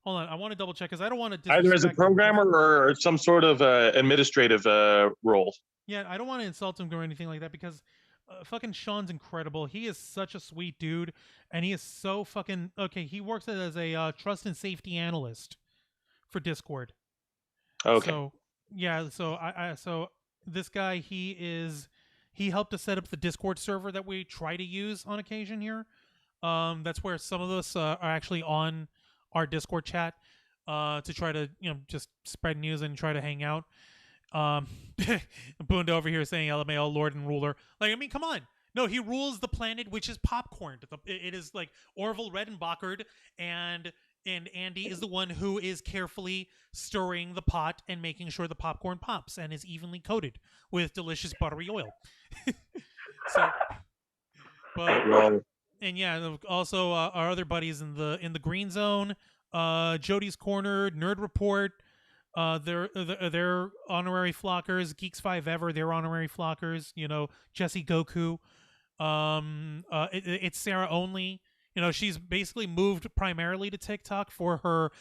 Speaker 2: Hold on, I want to double check because I don't want to
Speaker 4: either as a programmer or some sort of administrative role.
Speaker 2: Yeah, I don't want to insult him or anything like that because fucking Sean's incredible. He is such a sweet dude, and he is so fucking okay. He works as a trust and safety analyst for Discord.
Speaker 4: Okay.
Speaker 2: So yeah, so this guy, he helped us set up the Discord server that we try to use on occasion here. That's where some of us are actually on our Discord chat to try to just spread news and try to hang out. Boonda over here saying LMAO Lord and Ruler. Like, I mean, come on. No, he rules the planet, which is popcorn. It is like Orville Redenbacher, and Andy is the one who is carefully stirring the pot and making sure the popcorn pops and is evenly coated with delicious buttery oil. So, but
Speaker 4: Well,
Speaker 2: and yeah, also our other buddies in the green zone, Jody's Corner, Nerd Report. They're honorary flockers. Geeks 5 Ever, they're honorary flockers. Jesse Goku. It's Sarah Only. She's basically moved primarily to TikTok for her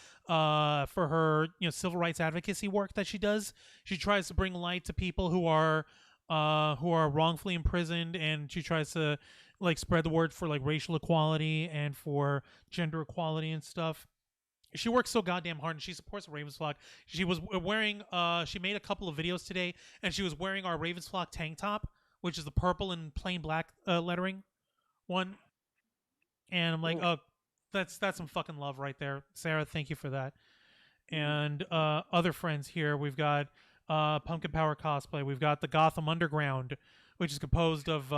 Speaker 2: civil rights advocacy work that she does. She tries to bring light to people who are wrongfully imprisoned, and she tries to like spread the word for like racial equality and for gender equality and stuff. She works so goddamn hard, and she supports Ravens Flock. She was wearing she made a couple of videos today, and she was wearing our Ravens Flock tank top, which is the purple and plain black lettering one. And I'm like, oh, that's some fucking love right there, Sarah. Thank you for that. And other friends here, we've got Pumpkin Power Cosplay. We've got the Gotham Underground, which is composed of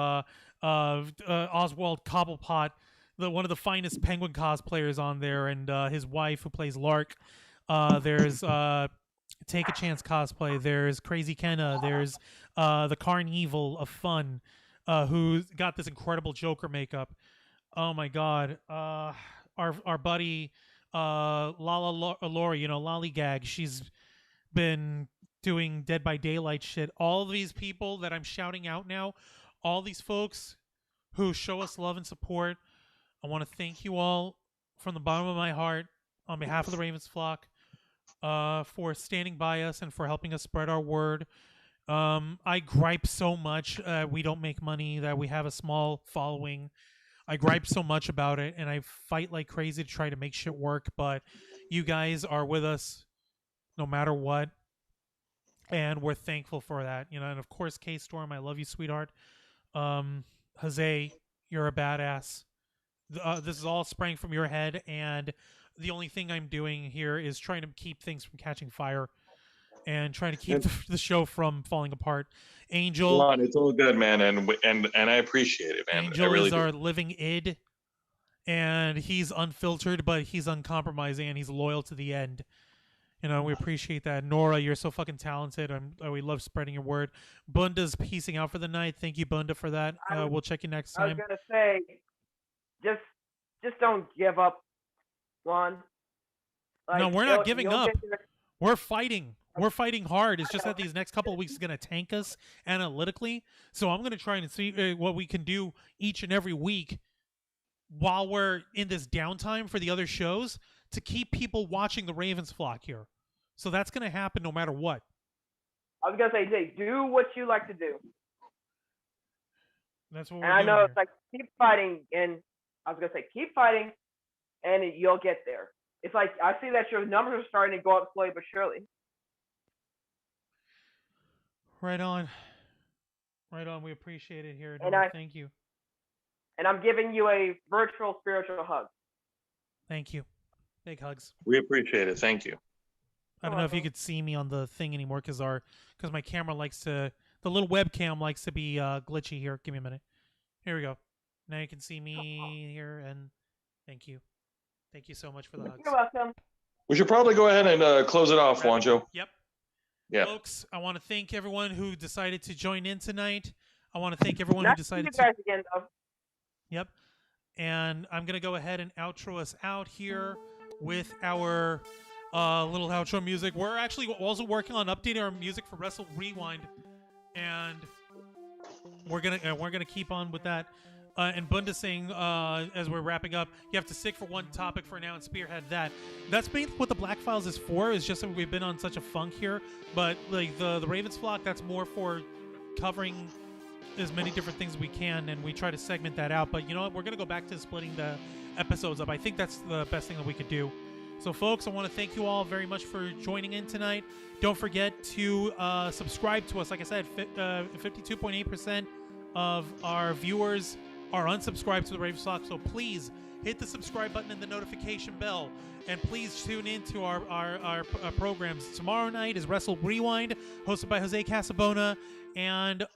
Speaker 2: Oswald Cobblepot, one of the finest Penguin cosplayers on there, and his wife who plays Lark. There's Take a Chance Cosplay. There's Crazy Kenna. There's the Carnival of Fun, who's got this incredible Joker makeup. Oh my God. Our buddy Lala Lori, Lollygag, she's been doing Dead by Daylight shit. All these people that I'm shouting out now, all these folks who show us love and support, I want to thank you all from the bottom of my heart on behalf of the Ravens Flock for standing by us and for helping us spread our word. I gripe so much we don't make money, that we have a small following. I gripe so much about it, and I fight like crazy to try to make shit work, but you guys are with us no matter what, and we're thankful for that. And of course, K-Storm, I love you, sweetheart. Jose, you're a badass. This is all sprang from your head, and the only thing I'm doing here is trying to keep things from catching fire and trying to keep the show from falling apart. Angel,
Speaker 4: Ron, it's all good, man, and I appreciate it, man.
Speaker 2: Angel
Speaker 4: I really
Speaker 2: is
Speaker 4: do.
Speaker 2: our living id, and he's unfiltered, but he's uncompromising, and he's loyal to the end. We appreciate that. Nora, you're so fucking talented. We love spreading your word. Bunda's peacing out for the night. Thank you, Bunda, for that. We'll check you next
Speaker 6: I was
Speaker 2: time.
Speaker 6: gonna say, just don't give up, Juan.
Speaker 2: No, we're not giving
Speaker 6: you'll
Speaker 2: up.
Speaker 6: get your-
Speaker 2: We're fighting. We're fighting hard. It's just that these next couple of weeks is going to tank us analytically. So I'm going to try and see what we can do each and every week while we're in this downtime for the other shows to keep people watching the Ravens Flock here. So that's going to happen no matter what.
Speaker 6: I was gonna say, Jay, do what you like to do.
Speaker 2: That's what we're
Speaker 6: And I
Speaker 2: doing
Speaker 6: know
Speaker 2: here.
Speaker 6: it's like keep fighting, and I was gonna say keep fighting, and you'll get there. It's like I see that your numbers are starting to go up slowly but surely.
Speaker 2: Right on. Right on. We appreciate it here.
Speaker 6: And
Speaker 2: Nora. Thank you.
Speaker 6: And I'm giving you a virtual spiritual hug.
Speaker 2: Thank you. Big hugs.
Speaker 4: We appreciate it. Thank you.
Speaker 2: I don't know if you could see me on the thing anymore because my camera likes to, the little webcam likes to be glitchy here. Give me a minute. Here we go. Now you can see me here, and thank you. Thank you so much for the hugs.
Speaker 6: You're welcome.
Speaker 4: We should probably go ahead and close it off, Juanjo.
Speaker 2: Yep.
Speaker 4: Yeah.
Speaker 2: Folks, I want to thank everyone who decided to join in tonight. I want to thank everyone who
Speaker 6: Not to see you
Speaker 2: decided
Speaker 6: guys again, though.
Speaker 2: Yep. And I'm going to go ahead and outro us out here with our little outro music. We're actually also working on updating our music for Wrestle Rewind, and we're gonna keep on with that. And Bunda saying, as we're wrapping up, you have to stick for one topic for now and spearhead that. That's basically what the Black Files is for. It's just that we've been on such a funk here. But like the Ravens Flock, that's more for covering as many different things as we can, and we try to segment that out. But you know what? We're gonna go back to splitting the episodes up. I think that's the best thing that we could do. So, folks, I want to thank you all very much for joining in tonight. Don't forget to subscribe to us. Like I said, 52.8% of our viewers are unsubscribed to the Ravens Flock. So please hit the subscribe button and the notification bell. And please tune in to our programs. Tomorrow night is Wrestle Rewind, hosted by Jose Casabona. And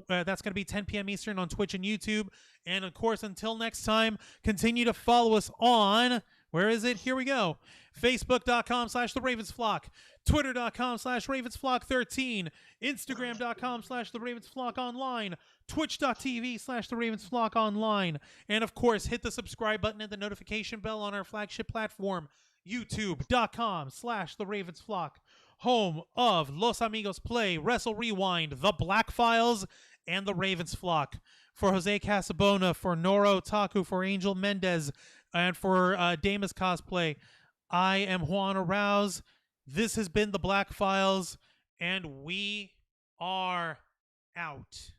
Speaker 2: that's going to be 10 p.m. Eastern on Twitch and YouTube. And, of course, until next time, continue to follow us on... Where is it? Here we go. Facebook.com/The Ravens Flock. Twitter.com/Ravens Flock 13. Instagram.com/The Ravens Flock Online. Twitch.tv/The Ravens Flock Online. And, of course, hit the subscribe button and the notification bell on our flagship platform, YouTube.com/The Ravens Flock. Home of Los Amigos Play, Wrestle Rewind, The Black Files, and The Ravens Flock. For Jose Casabona, for Nora Otaku, for Angel Mendez, and for Damas Cosplay, I am Juan Arouse. This has been The Black Files, and we are out.